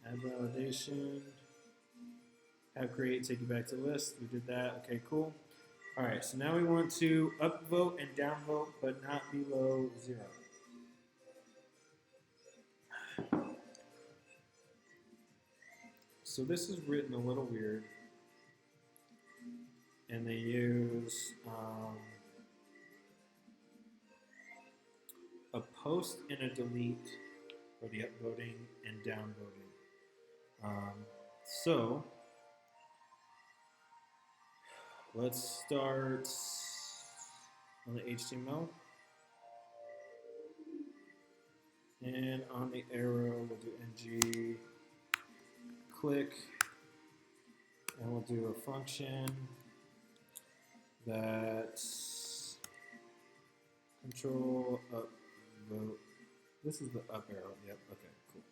Add validation. Have create, take you back to list. We did that. Okay, cool. All right, so now we want to upvote and downvote, but not below 0. So this is written a little weird, and they use a post and a delete for the upvoting and downvoting. So let's start on the HTML. And on the arrow, we'll do ng click, and we'll do a function that's control upvote. This is the up arrow. Yep. Okay. Cool.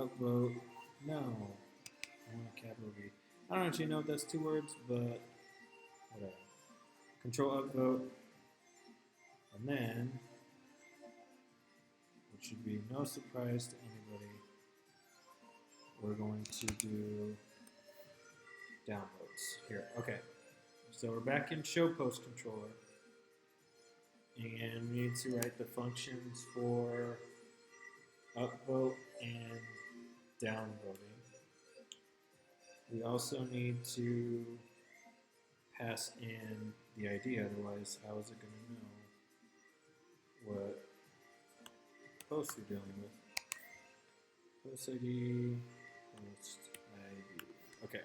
Upvote. No. I want a capital V. I don't actually know if that's 2 words, but whatever. Control upvote, and then, which should be no surprise to anybody, we're going to do downvotes here. Okay, so we're back in show post controller, and we need to write the functions for upvote and downvoting. We also need to pass in the ID, otherwise how is it going to know what post you're dealing with? Post ID, post ID. Okay.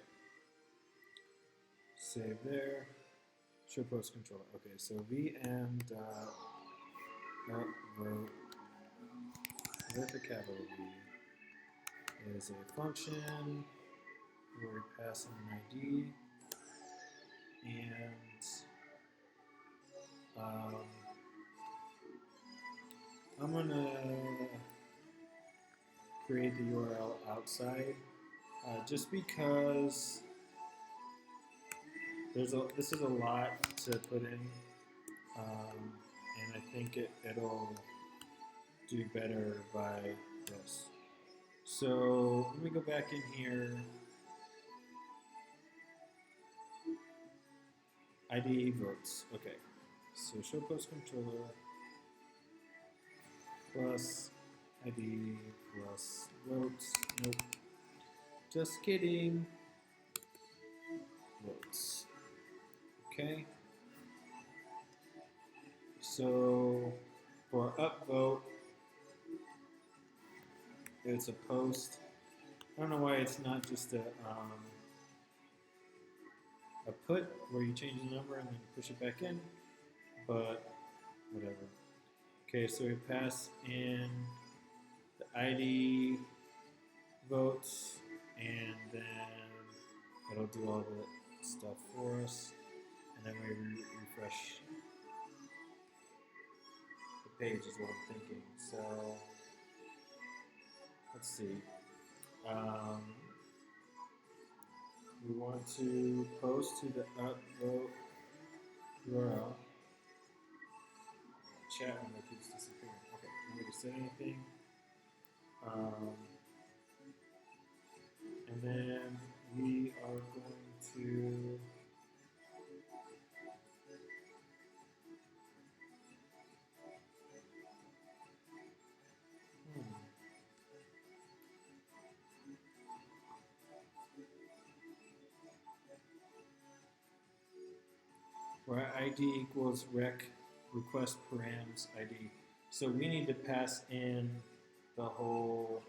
Save there. Show post controller. Okay, so VM dot upvote with a capital V is a function where we pass in an ID, and I'm gonna create the URL outside, just because this is a lot to put in, and I think it'll do better by this. So let me go back in here. ID votes. Okay. So show post controller plus ID plus votes. Nope. Just kidding. Votes. Okay. So for upvote, it's a post. I don't know why it's not just a put where you change the number and then push it back in, but whatever. Okay, so we pass in the ID votes, and then it'll do all the stuff for us, and then we refresh the page is what I'm thinking. So let's see. We want to post to the upvote URL. Chat window keeps disappearing. Okay, I'm going to say anything. And then we are going to where ID equals request params ID. So we need to pass in the whole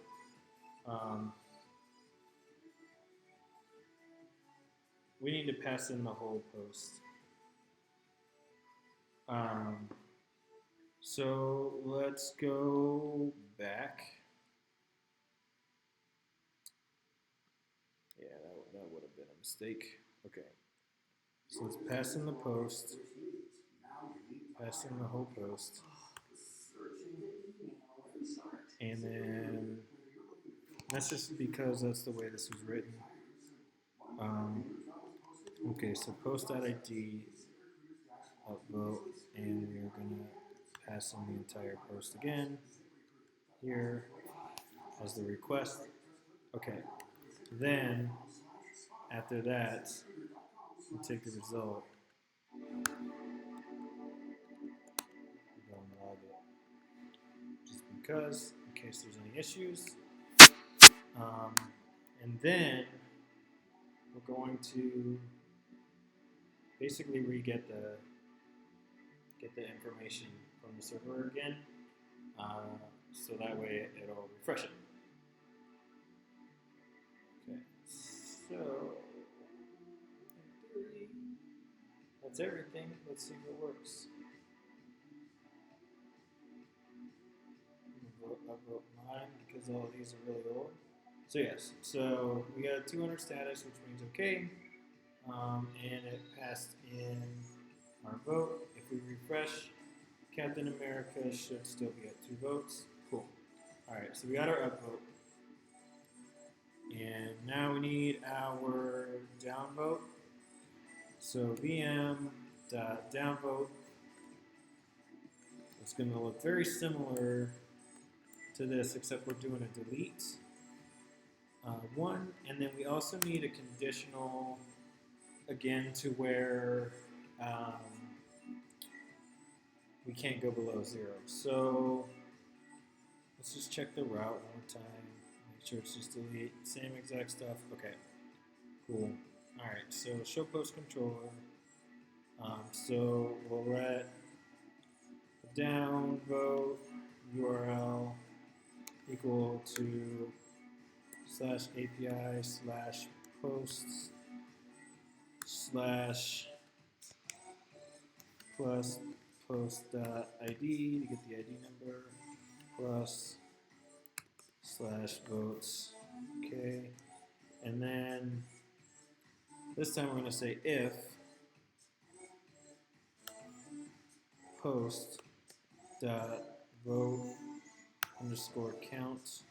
post. So let's go back. Yeah, that would have been a mistake. Okay. So let's pass in the post. Pass in the whole post. And then that's just because that's the way this was written. Okay, so post.id upvote, and we're gonna pass in the entire post again here as the request. Okay, then after that, we take the result, we go and log it, just because in case there's any issues. And then we're going to basically get the information from the server again, so that way it'll refresh it. Okay, so in theory, that's everything. Let's see if it works. I'll vote mine because all of these are really old. So yes, so we got 200 status, which means okay, and it passed in our vote. If we refresh, Captain America should still be at 2 votes. Cool. All right, so we got our upvote. And now we need our downvote. So vm.downvote. It's going to look very similar to this, except we're doing a delete one. And then we also need a conditional, again, to where we can't go below 0. So let's just check the route one more time. Make sure it's just delete. Same exact stuff. Okay. Cool. Alright, so show post controller. So we'll let the downvote URL equal to /API/posts/ plus post.id to get the ID number plus /votes. Okay. And then this time we're going to say if post dot vote underscore count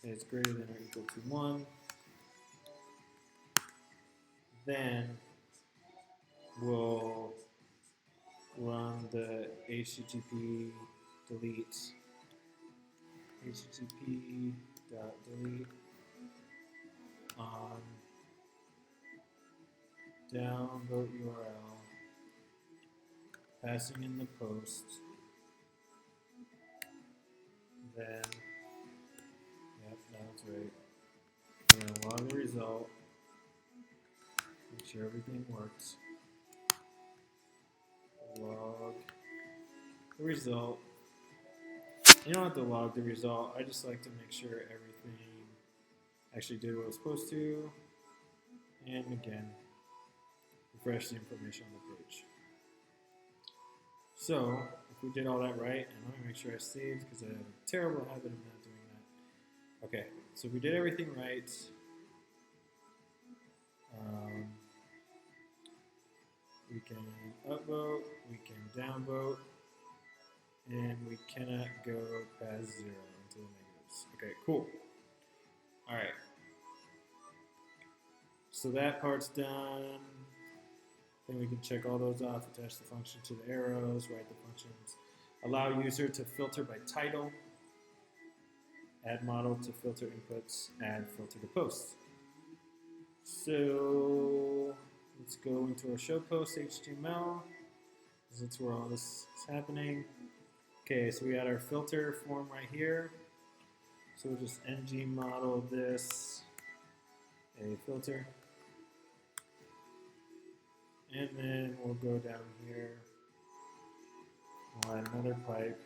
is greater than or equal to 1, then we'll run the http delete http.delete on downvote URL, passing in the post, then, yep, that's right. We're going to log the result, make sure everything works. Log the result. You don't have to log the result. I just like to make sure everything actually did what it was supposed to. And again, refresh the information on the page. So if we did all that right, and let me make sure I saved because I have a terrible habit of not doing that. Okay, so we did everything right. We can upvote, we can downvote, and we cannot go past 0 into the negatives. Okay, cool. All right. So that part's done. Then we can check all those off, attach the function to the arrows, write the functions. Allow user to filter by title. Add model to filter inputs. Add filter to posts. So let's go into our show post HTML. That's where all this is happening. Okay, so we got our filter form right here. So we'll just ng model this a filter. And then we'll go down here. We'll add another pipe.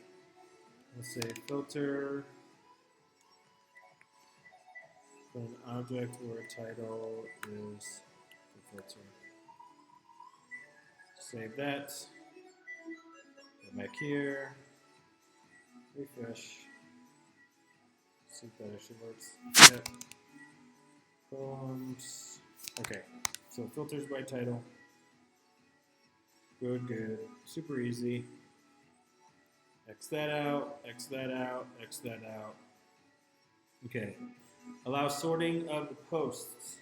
We'll say filter. Put an object where title is the filter. Save that. Go back here. Refresh. See if that actually works. Yep. Columns. Okay. So filters by title. Good, good. Super easy. X that out, X that out, X that out. Okay. Allow sorting of the posts.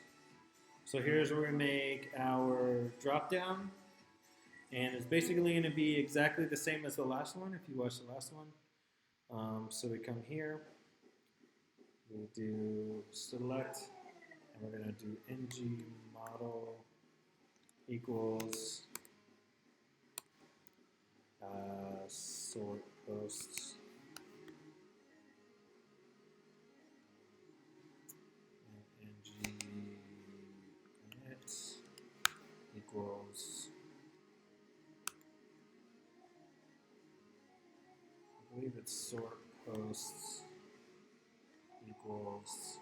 So here's where we make our drop down. And it's basically going to be exactly the same as the last one, if you watched the last one. So we come here. We do select. And we're going to do ng model equals sort posts. And ng init equals, I believe it's sort posts equals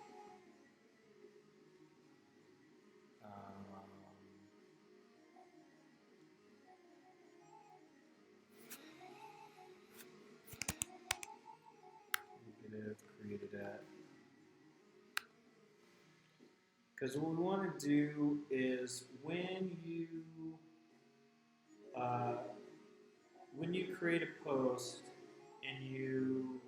created at. Because what we want to do is when you create a post and you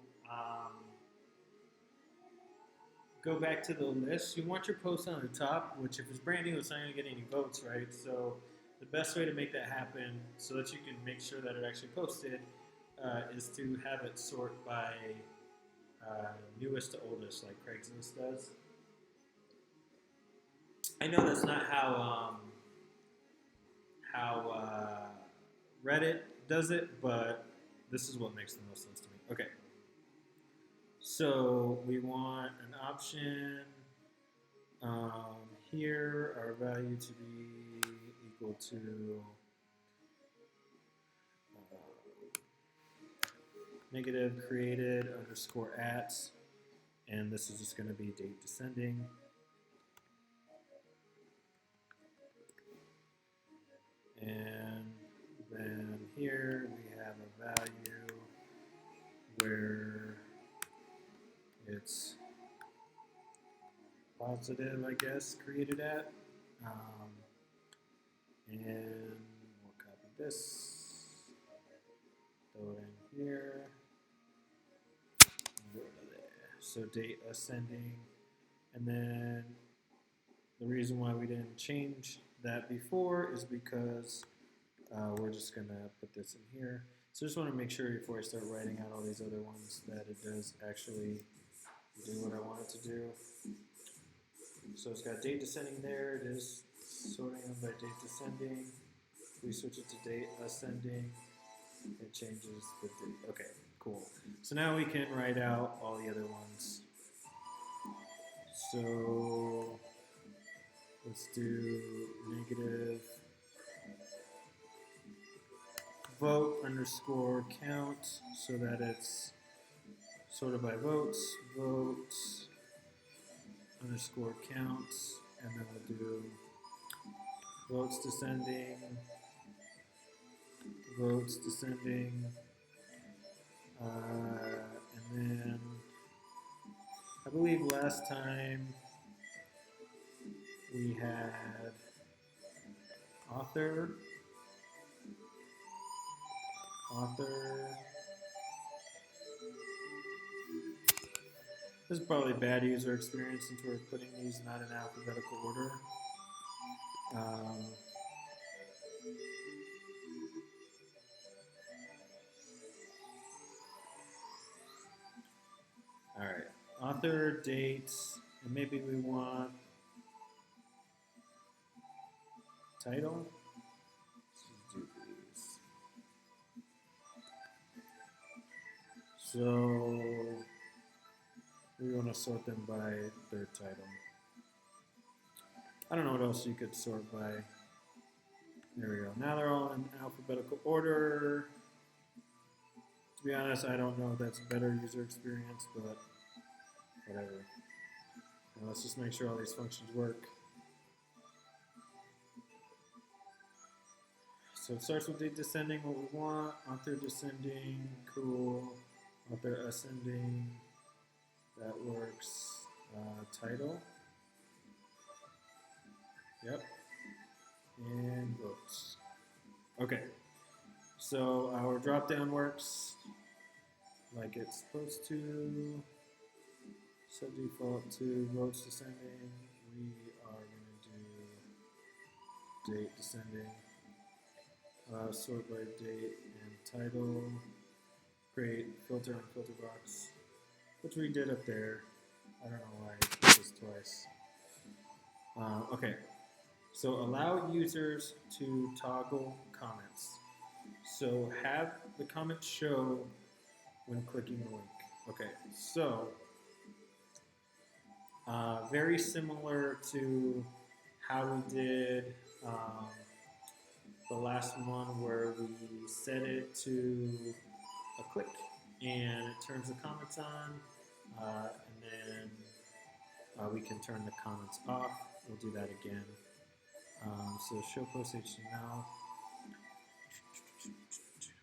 go back to the list, you want your post on the top, which if it's brand new, it's not going to get any votes, right? So the best way to make that happen so that you can make sure that it actually posted is to have it sort by newest to oldest, like Craigslist does. I know that's not how Reddit does it, but this is what makes the most sense to me. Okay. So we want an option here, our value to be equal to negative created underscore at, and this is just going to be date descending. And then here we have a value where it's positive, I guess, created at. And we'll copy this, throw it in here, and go to there. So date ascending. And then the reason why we didn't change that before is because we're just going to put this in here. So just want to make sure before I start writing out all these other ones that it does actually do what I want it to do. So it's got date descending there. It is sorting them by date descending. If we switch it to date ascending, it changes the date. Okay, cool. So now we can write out all the other ones. So let's do negative vote underscore count so that it's sorted by votes. Votes underscore counts, and then we'll do votes descending, believe last time we had author. This is probably bad user experience since we're putting these not in alphabetical order. All right, author, dates, and maybe we want title. Let's do these. So we want to sort them by their title. I don't know what else you could sort by. There we go. Now they're all in alphabetical order. To be honest, I don't know if that's a better user experience, but whatever. Now let's just make sure all these functions work. So it starts with the descending, what we want. Author descending, cool. Author ascending, that works. Title. Yep. And votes. Okay. So our drop down works like it's supposed to. Set default to votes descending. We are going to do date descending. Sort by date and title. Create filter on filter box, which we did up there. I don't know why I did this twice. Okay. So allow users to toggle comments. So have the comments show when clicking the link. Okay, so very similar to how we did the last one where we set it to a click and it turns the comments on, and then we can turn the comments off. We'll do that again. So show post HTML.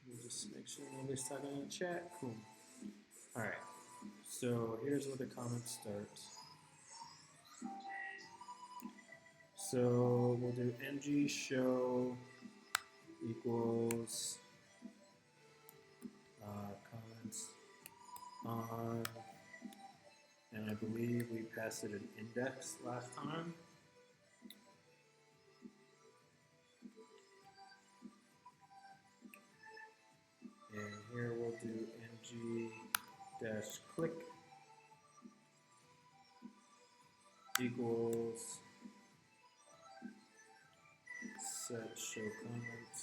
We'll just make sure nobody's talking in the chat. Cool. All right. So here's where the comments start. So we'll do ng show equals comments on, and I believe we passed it an index last time. And here we'll do ng-click equals set show comments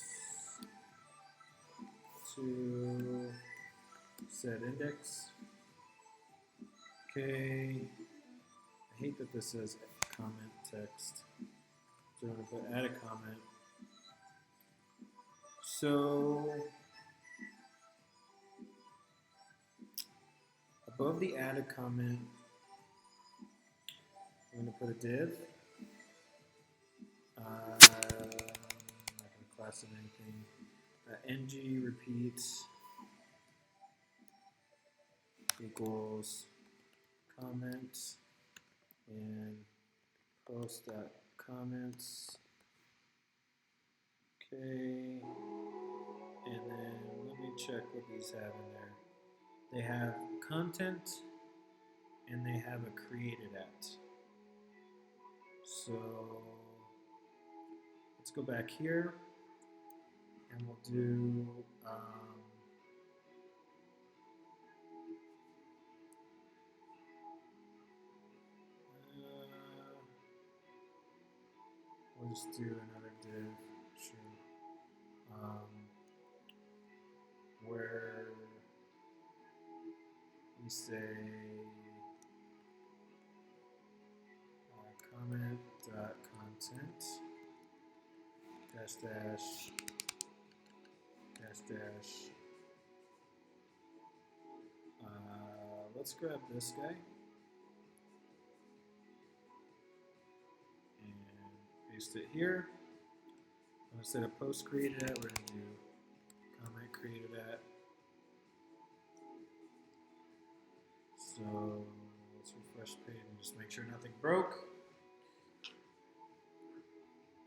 to set index. Okay. I hate that this says comment text. So I'm going to put add a comment. So above the add a comment, I'm going to put a div. I'm not going to class it anything. ng repeats equals comments and post.comments. Okay. And then let me check what these have in there. They have content and they have a created at. So let's go back here and we'll do we'll just do another div, sure. Where we say comment.content dash dash dash dash. Let's grab this guy and paste it here. Instead of post created at, we're going to do comment created at. So let's refresh Just make sure nothing broke.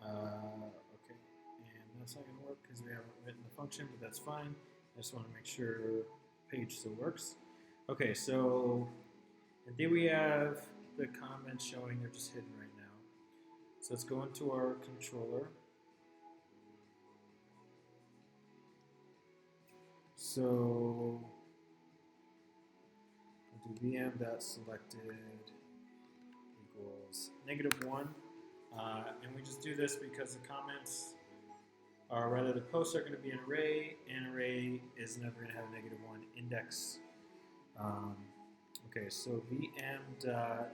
Okay, and that's not going to work because we haven't written the function, but that's fine. I just want to make sure page still works. Okay, so and there we have the comments showing they're just hidden right now. So let's go into our controller. So we'll do vm.selected equals -1. And we just do this because the comments, or rather the posts, are going to be an array. An array is never going to have a -1 index. Okay, so vm.set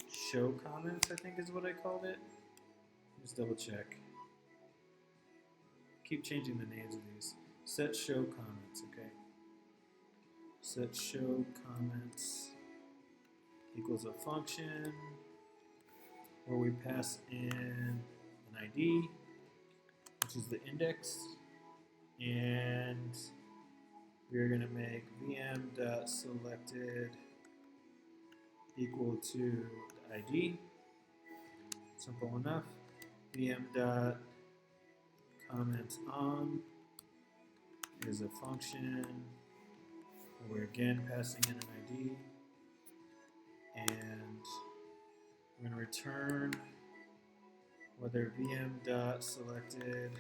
show comments, I think is what I called it. Just double check. Keep changing the names of these. Set show comments, okay. Set show comments equals a function where we pass in an ID, which is the index, and we're going to make vm.selected equal to the ID. Simple enough. vm.commentsOn is a function where we're again passing in an ID, and we're going to return whether vm.selected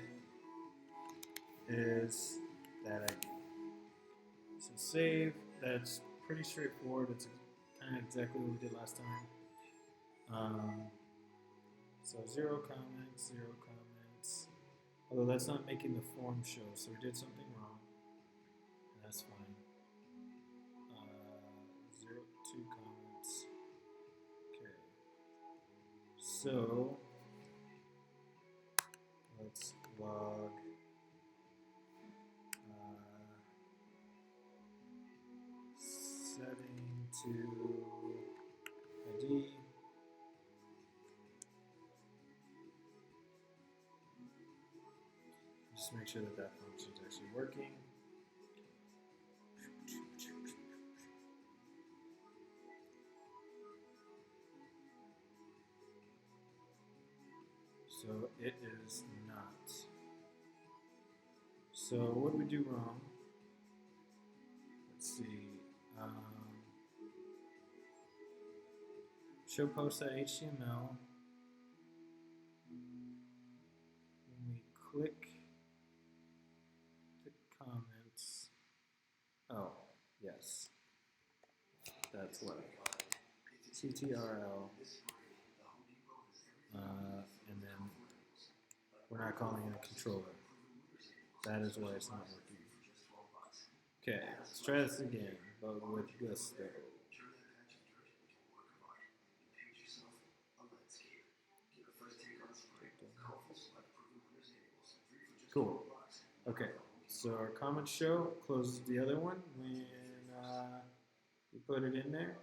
is that ID. So save. That's pretty straightforward. It's kind of exactly what we did last time. So 0 comments, 0 comments. Although that's not making the form show, so we did something wrong. That's fine. 2 comments. Okay. So let's log setting to ID. Just make sure that that function is actually working. So it is not. So what did we do wrong? Let's see. Show post.html. When we click the comments. Oh, yes. That's what I got. CTRL. And then we're not calling it a controller. That is why it's not working. Okay, let's try this again, but with gusto. Cool. Okay, so our comment show closes the other one when you put it in there.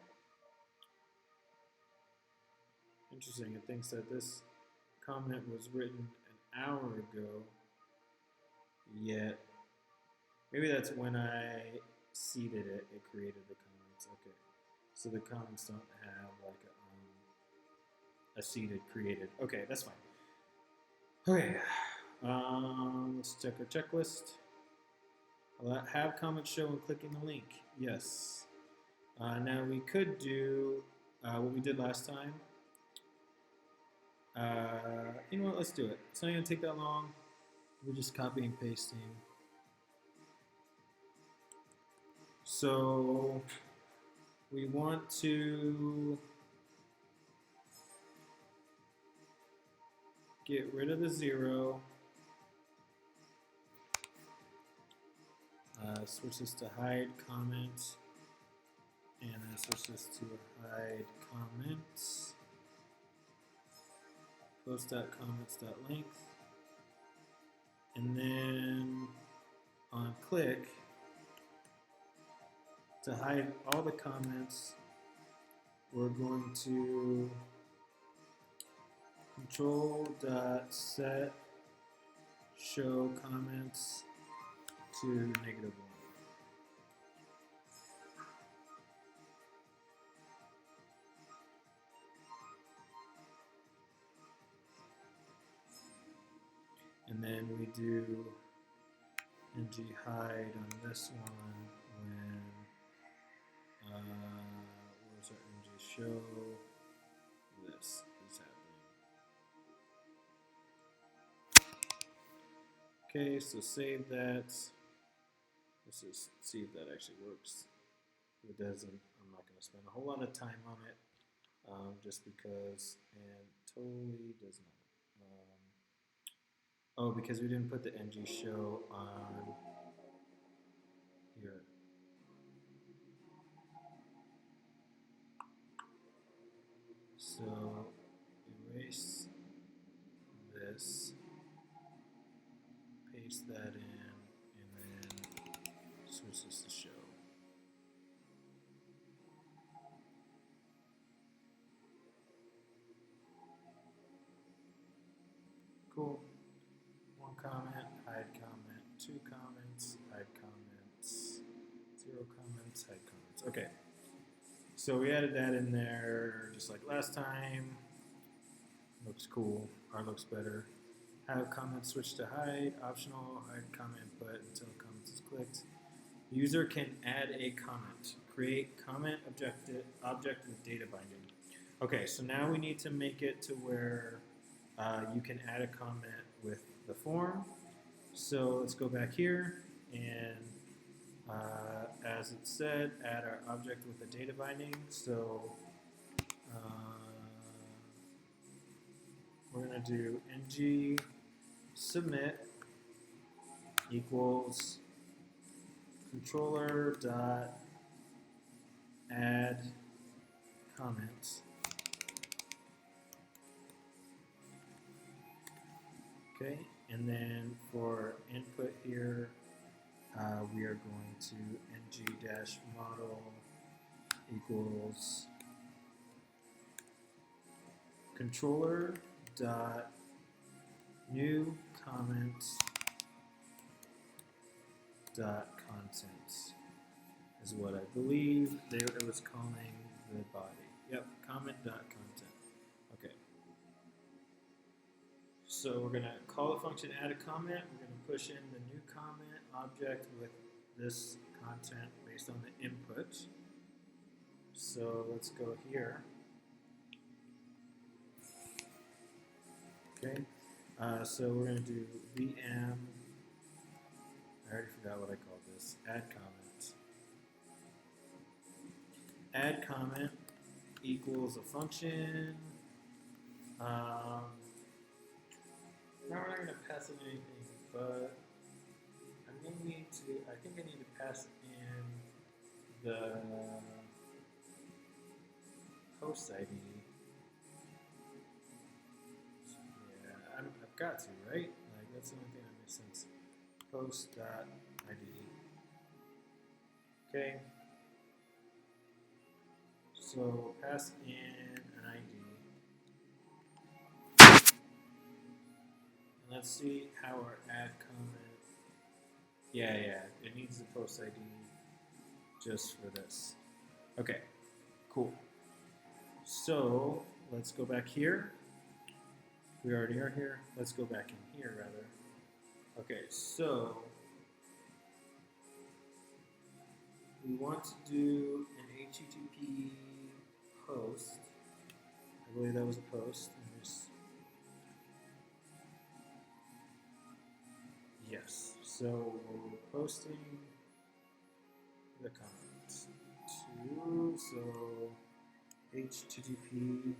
Interesting, it thinks that this comment was written an hour ago, yet maybe that's when I seeded it, it created the comments. Okay, so the comments don't have like a seeded created. Okay, that's fine. Okay, let's check our checklist. Have comment show when clicking the link. Yes. Now we could do what we did last time. You know what? Let's do it. It's not going to take that long. We're just copying and pasting. So we want to get rid of the 0. Switch this to hide comment. And then switch this to hide comments. Post.comments.length. And then on click, to hide all the comments, we're going to control.set show comments to -1. do ng hide on this one when where's our ng show? This is happening. Okay, so save that. Let's just see if that actually works. If it doesn't, I'm not going to spend a whole lot of time on it, just because, and totally does not. Oh, because we didn't put the ng show on here. So erase this, paste that in, and then switch this to show. Cool. One comment, hide comment, two comments, hide comments, zero comments, hide comments. Okay. So we added that in there just like last time. Looks cool, or looks better. Have comment switch to hide, optional, hide comment input until comments is clicked. User can add a comment. Create comment object with data binding. Okay, so now we need to make it to where you can add a comment with the form. So let's go back here and as it said, add our object with the data binding. So we're going to do ng submit equals controller dot add comments. Okay, and then for input here, we are going to ng-model equals controller dot new comments dot contents is what I believe it was calling the body. Yep, comment dot content. Okay. So we're gonna call the function add a comment. We're gonna push in the new comment object with this content based on the input. So let's go here. Okay. So we're gonna do VM. I already forgot what I called this. Add comment. Add comment equals a function. Now we're not going to pass in anything, but I'm going to need to, I think I need to pass in the host ID. Yeah, I've got to, right? Like, that's the only thing that makes sense. Host.id. Okay. So pass in an ID. And let's see how our add comment. Yeah, it needs the post ID just for this. Okay, cool. So let's go back here. We already are here. Let's go back in here rather. Okay, so we want to do an HTTP post. I believe that was a post. Yes, so we're posting the comments to, so HTTP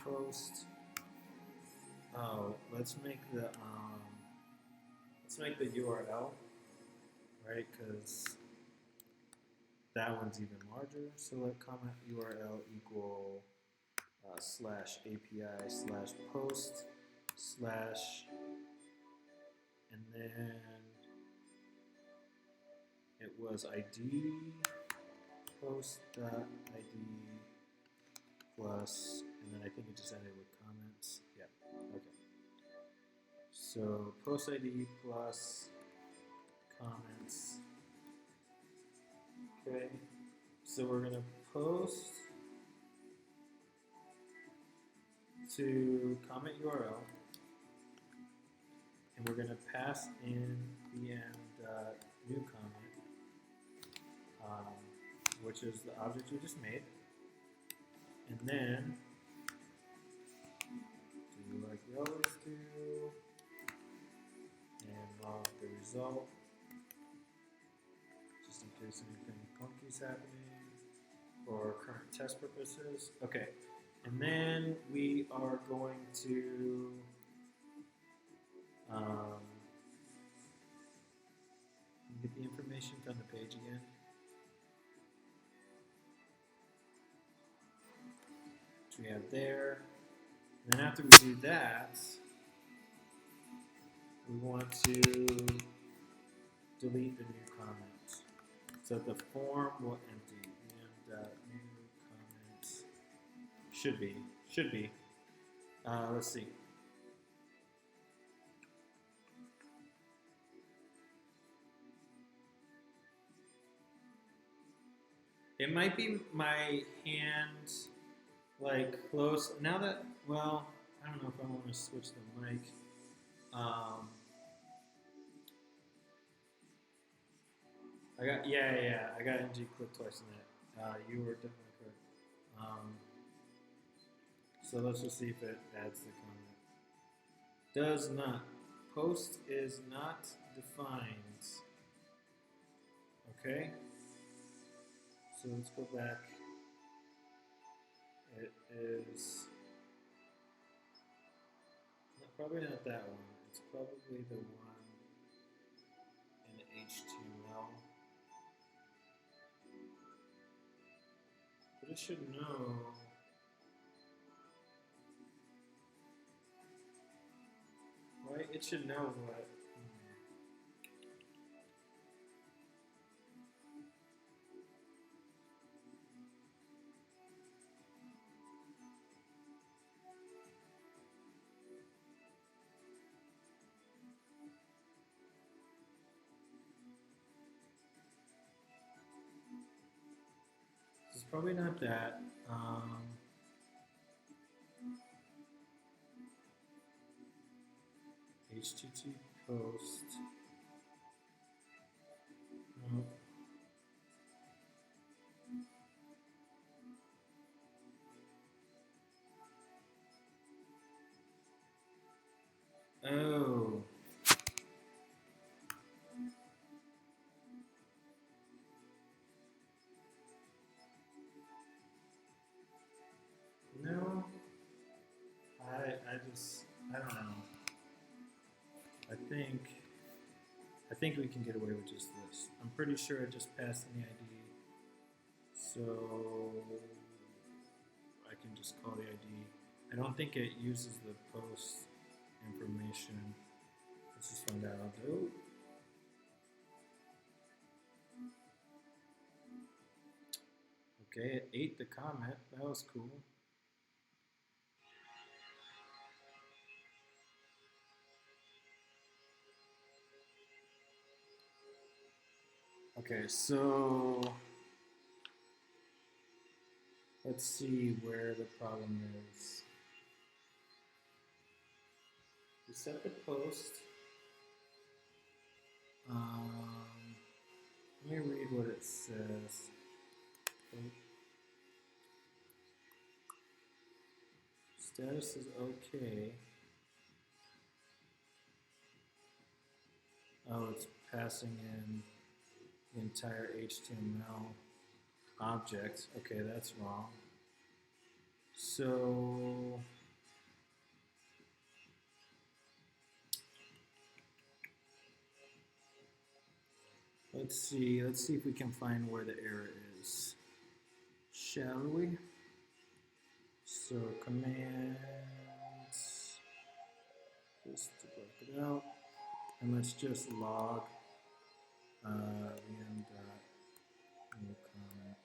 post. Oh, let's make the URL, right? Because that one's even larger. So let comment URL equal /API/post/ and then it was ID post.id plus, and then I think it just ended with comments. Yeah, okay. So post ID plus comments. Okay, so we're gonna post to comment URL, and we're going to pass in the end new comment, which is the object we just made, and then do like we always do, and log the result, just in case anything funky is happening for current test purposes. Okay, and then we are going to get the information from the page again. Which we have there. And then after we do that, we want to delete the new comment. So the form will empty. And new comments should be. Let's see. It might be my hand like close. Now that, well, I don't know if I want to switch the mic. I got, yeah. I got NG click twice in that. You were definitely correct. So let's just see if it adds the comment. Does not. Post is not defined. Okay. So let's go back. It is probably not that one. It's probably the one in HTML. But it should know. Right? It should know what. It's probably not that. HTTP post. No. Oh. No. I don't know. I think we can get away with just this. I'm pretty sure I just passed in the ID. So I can just call the ID. I don't think it uses the post information. Let's just find out. Oh. Okay, it ate the comment. That was cool. Okay, so let's see where the problem is. We set the post. Let me read what it says. Status is okay. Oh, it's passing in the entire HTML object. Okay, that's wrong. So let's see if we can find where the error is. Shall we? So commands, just to break it out, and let's just log the end new comment.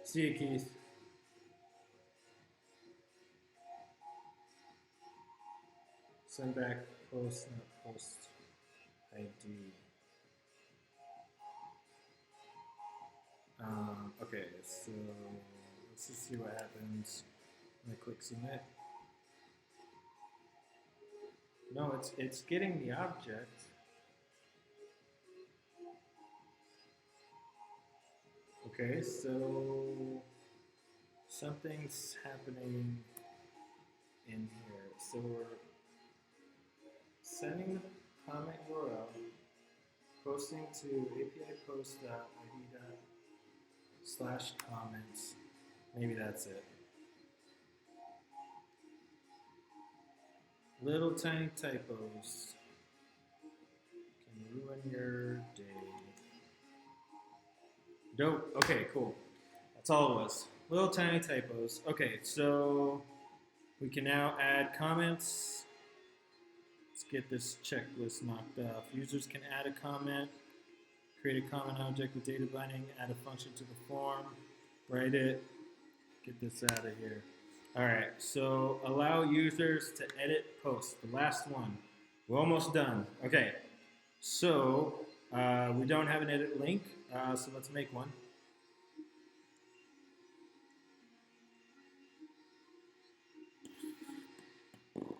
See you, Keith. Send back post, not post ID. Okay, so let's just see what happens when I click submit. No, it's getting the object. Okay, so something's happening in here. So we're sending the comment URL, posting to API post.id./comments. Maybe that's it. Little tiny typos can ruin your day. Dope. Okay, cool. That's all it was. Little tiny typos. Okay, so we can now add comments. Let's get this checklist knocked off. Users can add a comment, create a comment object with data binding, add a function to the form, write it, get this out of here. All right, so allow users to edit posts. The last one. We're almost done. Okay, so we don't have an edit link, so let's make one.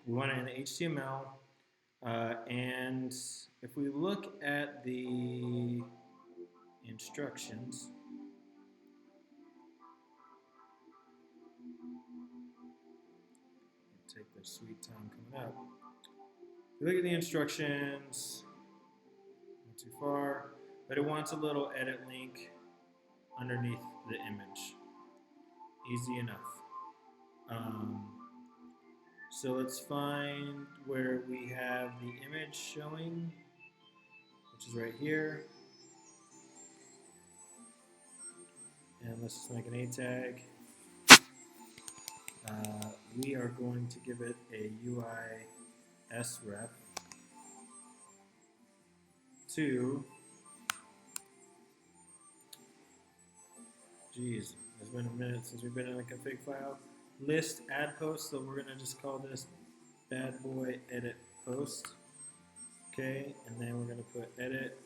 We want it in HTML, and if we look at the instructions, take their sweet time coming up. If you look at the instructions, not too far, but it wants a little edit link underneath the image. Easy enough. So let's find where we have the image showing, which is right here. And let's just make an A tag. We are going to give it a UI sref to, geez, it's been a minute since we've been in a config file, list add post, so we're going to just call this bad boy edit post. Okay, and then we're going to put edit.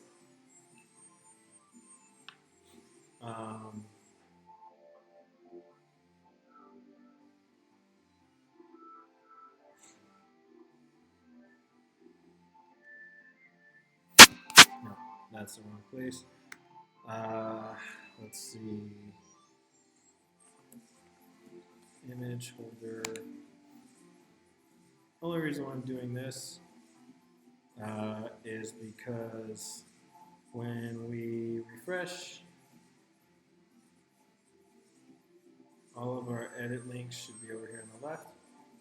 No, that's the wrong place. Let's see. Image holder. Only reason why I'm doing this is because when we refresh, all of our edit links should be over here on the left.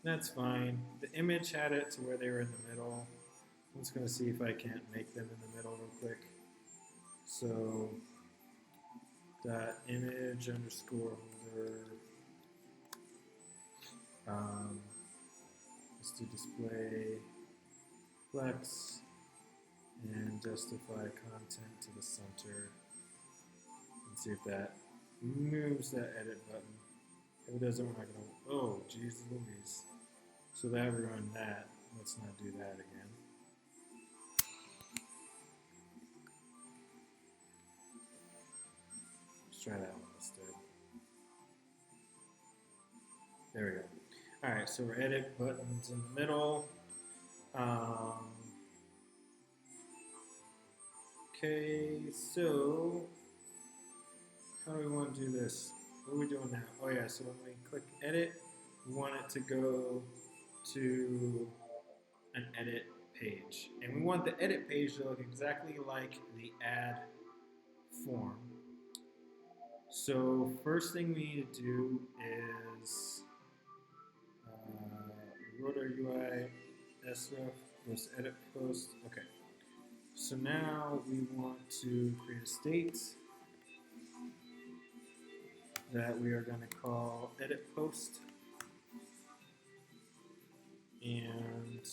That's fine. The image had it to where they were in the middle. I'm just going to see if I can't make them in the middle real quick. So dot image underscore holder. Let's do display flex and justify content to the center. And see if that moves that edit button. If it doesn't, we're not going to. Oh, geez Louise. So that ruined that. Let's not do that again. Let's try that one instead. There we go. Alright, so our edit button's in the middle. Okay, so how do we want to do this? What are we doing now? Oh yeah, so when we click edit, we want it to go to an edit page. And we want the edit page to look exactly like the add form. So first thing we need to do is wrote our UI sref, this edit post. Okay. So now we want to create a state that we are going to call edit post. And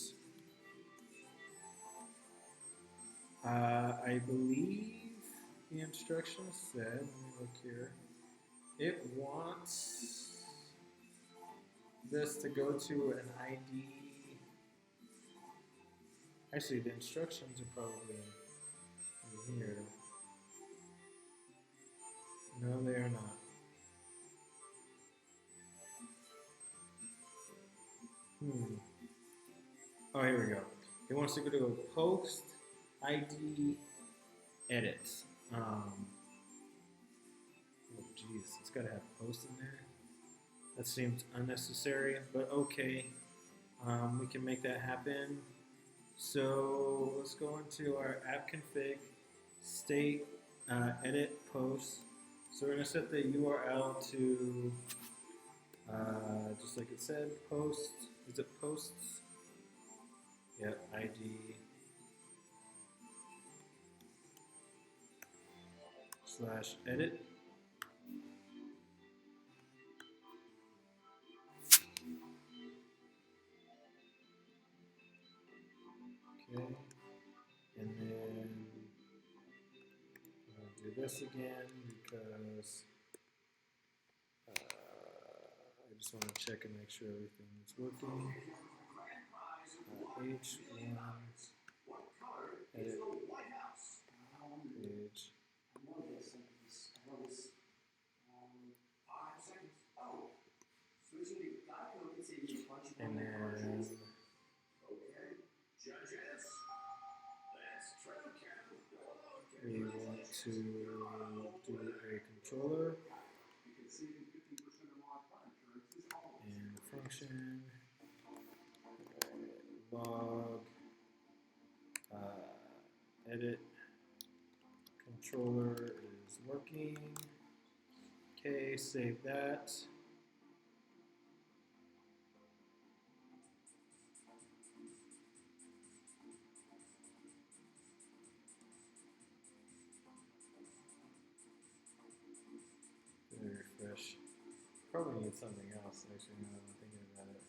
I believe the instructions said, let me look here, it wants this to go to an ID. Actually, the instructions are probably in here. No, they are not. Oh, here we go. It wants to go to post ID edit. Oh, geez, it's got to have post in there. That seems unnecessary, but okay. We can make that happen. So let's go into our app config, state, edit, post. So we're going to set the URL to, just like it said, post. Is it posts? Yep, ID / edit. Okay. And then I'll do this again because I just want to check and make sure everything's working. H1 edit page. And then we want to do a controller and a function, log, edit, controller is working. Okay, save that. Refresh. Probably need something else actually now that I'm thinking about it.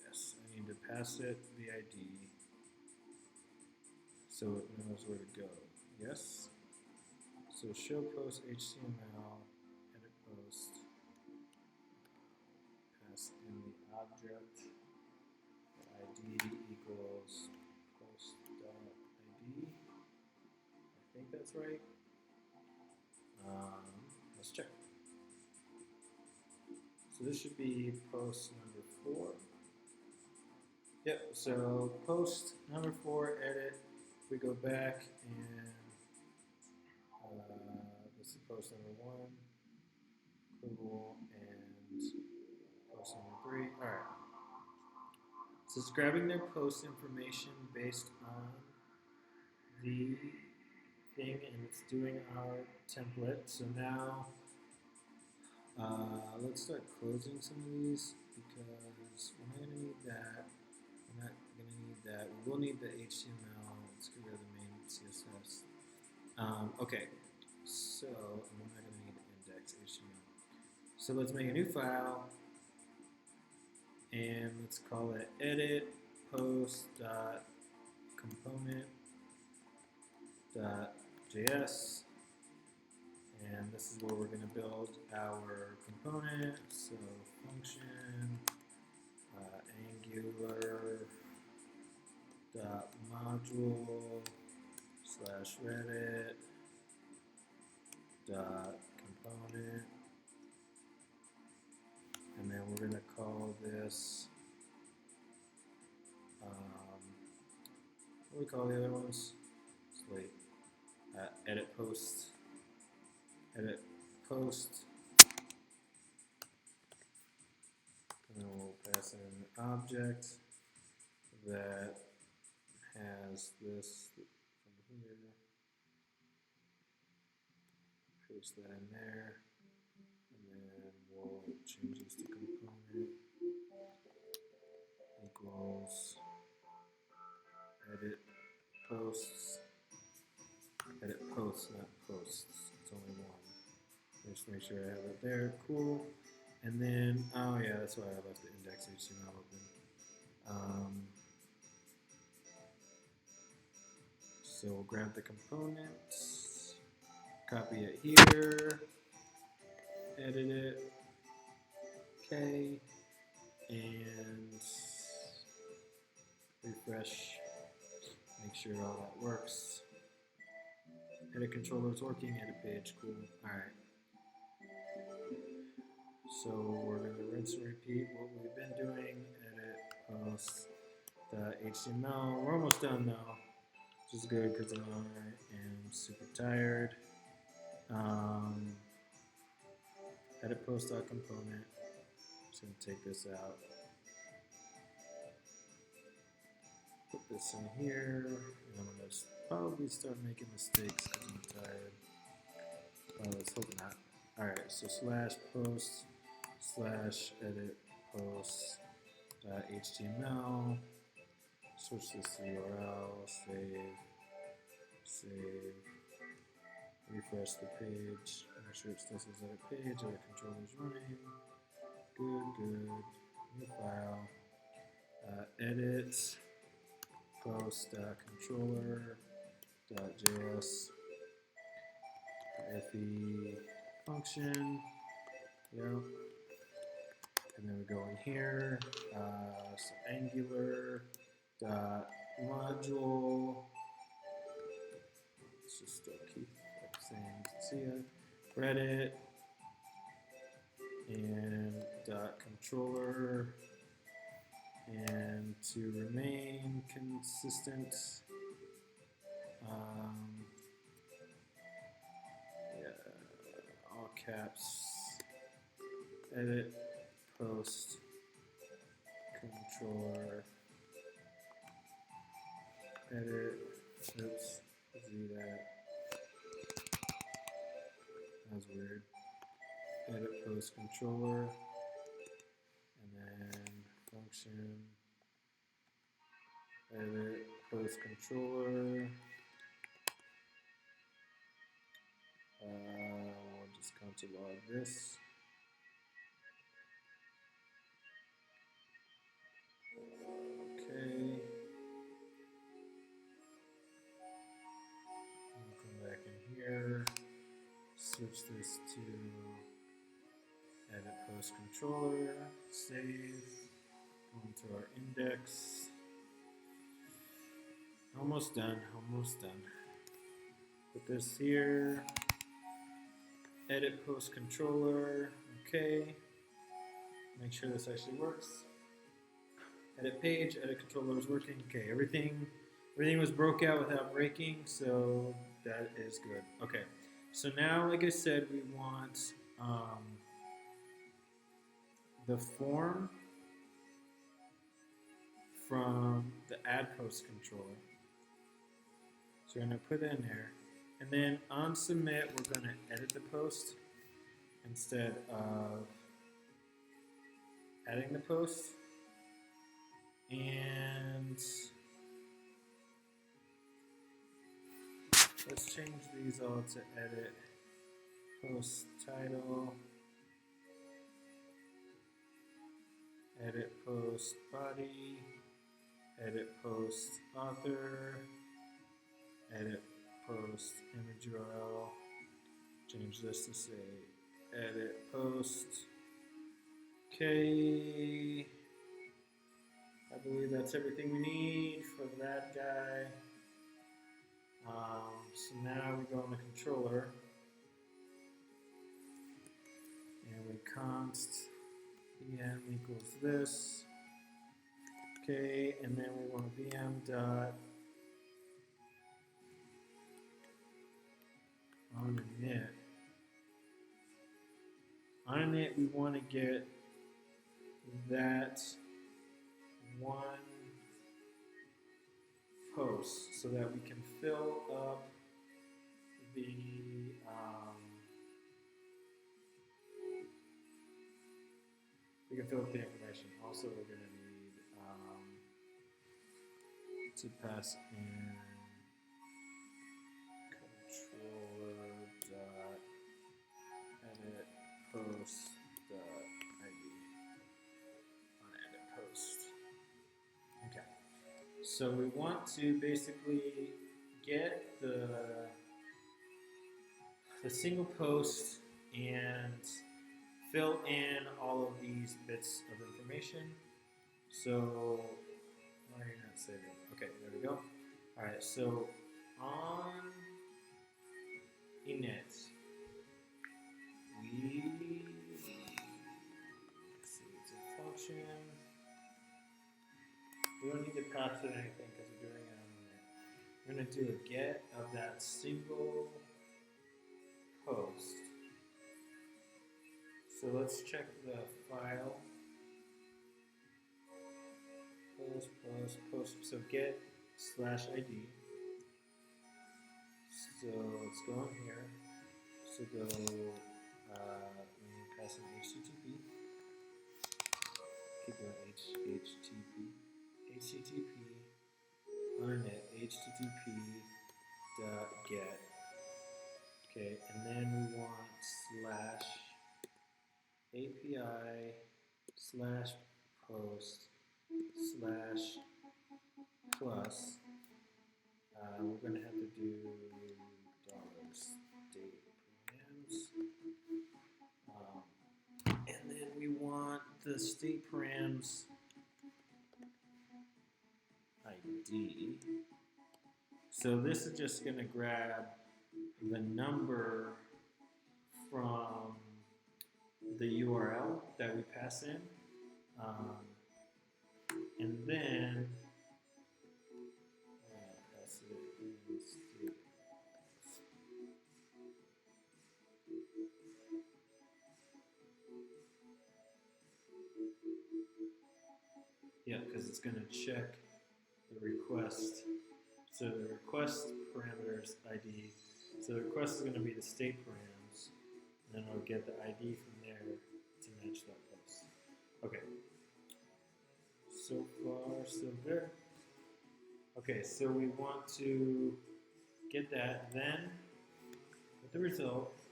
Yes, I need to pass it the ID so it knows where to go. Yes. So show post HTML, edit post, pass in the object, ID equals post.id. I think that's right. Let's check. So this should be post number 4. Yep, so post number 4, edit. We go back and this is post number 1. Cool. And post number 3. Alright. So it's grabbing their post information based on the thing and it's doing our template. So now let's start closing some of these because we're not going to need that. We're not going to need that. We will need the HTML. Let's get rid of the main CSS. Okay, so we're not going to need index HTML. So let's make a new file and let's call it edit post.component.js. And this is where we're going to build our component. So function angular.module/reddit.component. And then we're going to call this, what do we call the other ones? Wait, edit post. Edit post. And then we'll pass in an object that has this from here. Paste that in there. And then we'll change this to component equals edit posts. Edit posts, not posts. It's only one. Just make sure I have it there. Cool. And then, oh yeah, that's why I left the index HTML open. So we'll grab the components, copy it here, edit it, okay, and refresh, make sure all that works. Edit controller is working. Edit page. Cool. All right. So we're going to rinse and repeat what we've been doing. Edit, post, HTML. We're almost done though, which is good because I am super tired. Edit post.component. Just going to take this out. Put this in here. And I'm going to probably start making mistakes because I'm tired. Let's hope not. Alright, so slash post slash edit post HTML. Switch this to URL. Save. Refresh the page. Make sure it still says edit page. Edit controller is running. Good. New file. Edit post.controller.js. fe function. Yep. And then we go in here. So Angular module. Let's just keep saying see it. Reddit and controller, and to remain consistent, all caps, edit post controller, edit, oops, do that, that's weird, edit post controller, and then function, edit post controller, we'll just console log this. Okay. I'll come back in here, switch this to edit post controller, save, go into our index. Almost done. Put this here, edit post controller, okay. Make sure this actually works. Edit page, edit controller is working. Okay, everything was broke out without breaking, so that is good. Okay, so now, like I said, we want the form from the add post controller. So we're going to put that in there. And then on submit, we're going to edit the post instead of adding the post. And let's change these all to edit post title, edit post body, edit post author, edit post image URL, change this to say edit post. Okay, I believe that's everything we need for that guy. So now we go on the controller and we const VM equals this. Okay, and then we want VM dot on init. On init, we want to get that one post so that we can fill up the information. Also, we're going to need to pass in controller dot edit post dot id on edit post. Okay. So we want to basically get the single post and fill in all of these bits of information. So, why are you not saving? Okay, there we go. Alright, so on init. Let's see, it's a function. We don't need to pass it anything because we're doing it on init. We're going to do a get of that single post. So let's check the file. Post. So get /id. So let's go in here. So go, pass in HTTP. Keep going HTTP. Internet HTTP.get. Okay, and then we want /API/post/plus. We're going to have to do $state params. And then we want the state params ID. So this is just going to grab the number from the URL that we pass in. And then pass it in state. Yeah, because it's going to check the request. So the request parameters ID. So the request is going to be the state params, and then it'll get the ID from there to match that post. Okay. So far, so good. Okay, so we want to get that, then with the result,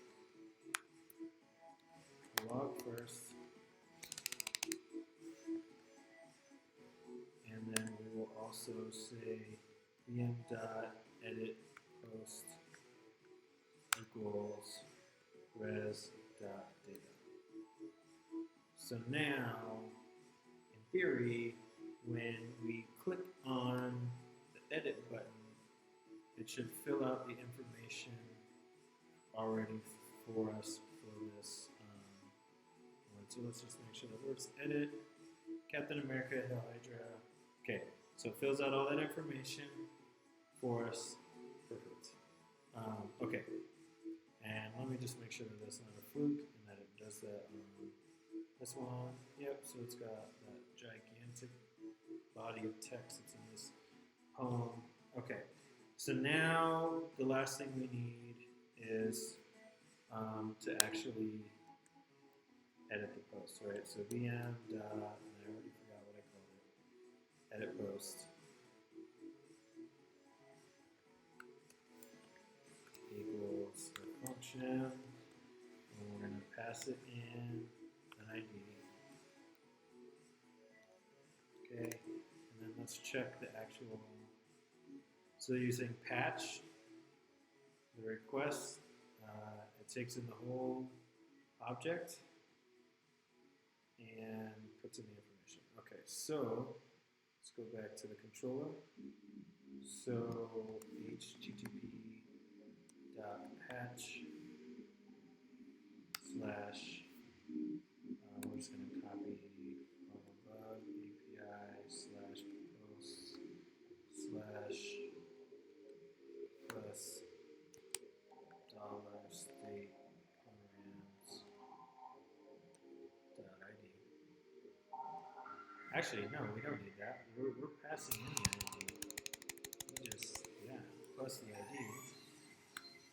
log first, and then we will also say vm.edit post equals res.data. So now, in theory, when we click on the edit button, it should fill out the information already for us for this one. So let's just make sure that works. Edit, Captain America, Hail Hydra. Okay, so it fills out all that information for us. Perfect. Okay, and let me just make sure that that's not a fluke and that it does that on this one. Yep, so it's got that gigantic body of text that's in this poem. Okay, so now the last thing we need is to actually edit the post, right? So vm and I already forgot what I called it. Edit post equals the function, and we're going to pass it in an ID. Okay, and then let's check the actual. So using patch, the request, it takes in the whole object and puts in the information. Okay, so let's go back to the controller. So http.patch/ we're just going to copy from above API/post/plus $state params.id. Actually, no, we don't need that. We're passing in the ID. We just, plus the ID.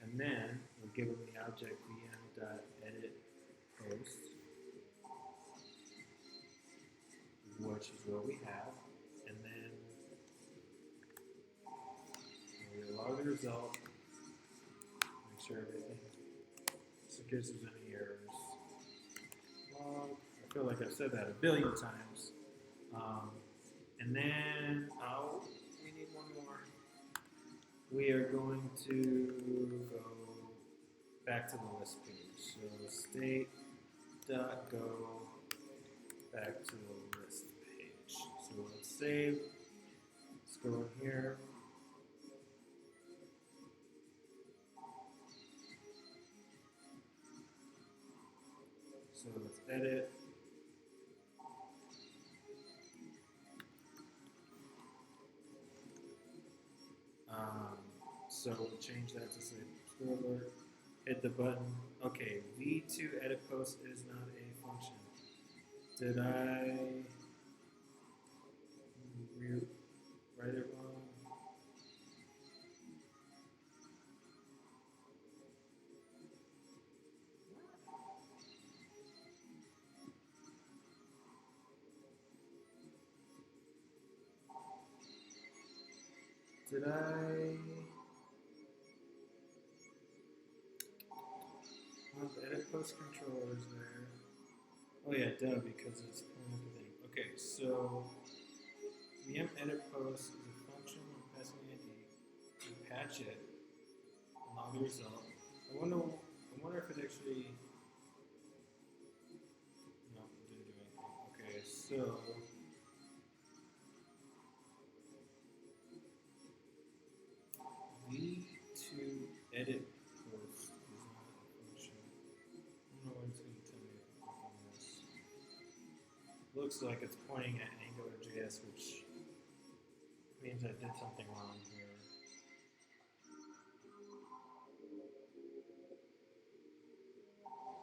And then we'll give them the object vm.edit post, which is what we have. And then we'll log the result, make sure everything, just in case there's any errors. Log, I feel like I've said that a billion times. And then, we need one more. We are going to go back to the list page. So state.go back to the list page. So let's save. Let's go in here. So we'll change that to say scroller, hit the button. Okay, v2 edit post is not a function. Did I write it wrong? Did I? Well, the edit post controller is there. Oh yeah, duh, because it's pulling up the thing. Okay, so VM edit post is a function when passing the ID. You patch it and log the result. I wonder if it actually. No, it didn't do anything. Okay, so v2 edit post is not a function. I don't know what it's going to tell me if I click on this. Looks like it's pointing at AngularJS, which means I did something wrong here.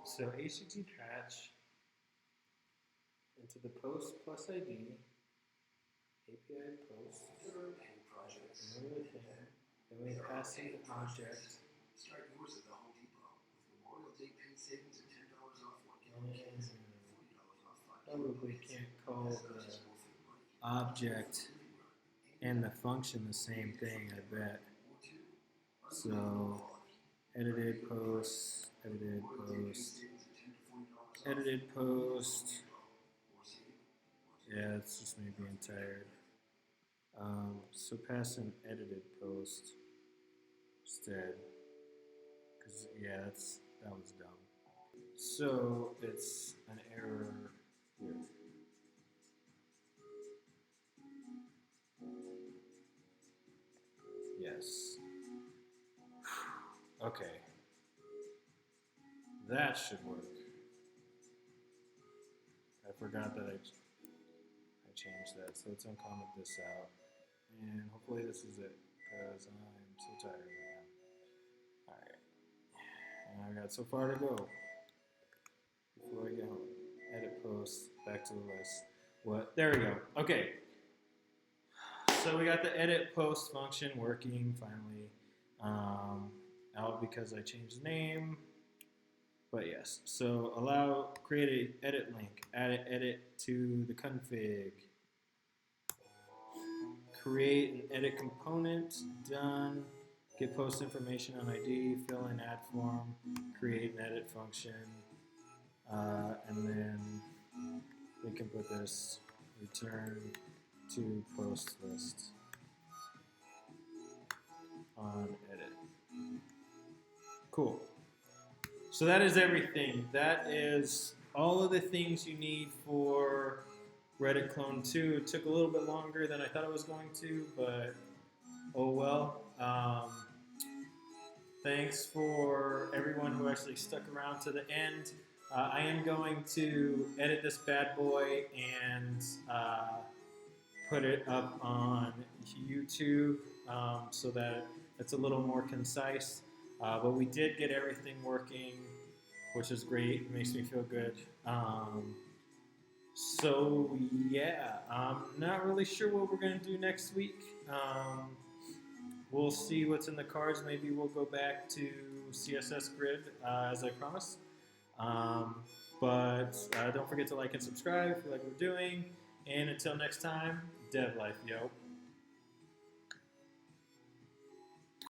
So HTTP patch into the post plus ID, API post, another thing, then we pass in the object. Start yours at the Home Depot with Memorial Day pay savings of $10 off one gallon cans and $40 off 5 probably can't call the object and the function the same thing, I bet. So edited post, edited post, edited post. Yeah, it's just me being tired. So pass an edited post instead, because yeah, that was dumb. So it's an error here. Yes. Okay. That should work. I forgot that I changed that, so let's uncomment this out. And hopefully this is it, because I'm so tired right now. Alright. And I got so far to go before I get home. Edit post, back to the list. What? There we go. Okay. So we got the edit post function working finally. Out because I changed the name. But yes, so create a edit link, add an edit to the config. Create an edit component, done. Get post information on ID, fill in add form, create an edit function, and then we can put this return to post list on edit. Cool. So that is everything. That is all of the things you need for Reddit Clone 2. It took a little bit longer than I thought it was going to, but oh well. Thanks for everyone who actually stuck around to the end. I am going to edit this bad boy and put it up on YouTube so that it's a little more concise. But we did get everything working, which is great. It makes me feel good. So yeah, I'm not really sure what we're gonna do next week. We'll see what's in the cards. Maybe we'll go back to CSS Grid as I promised. But don't forget to like and subscribe if you like what we're doing. And until next time, dev life, yo.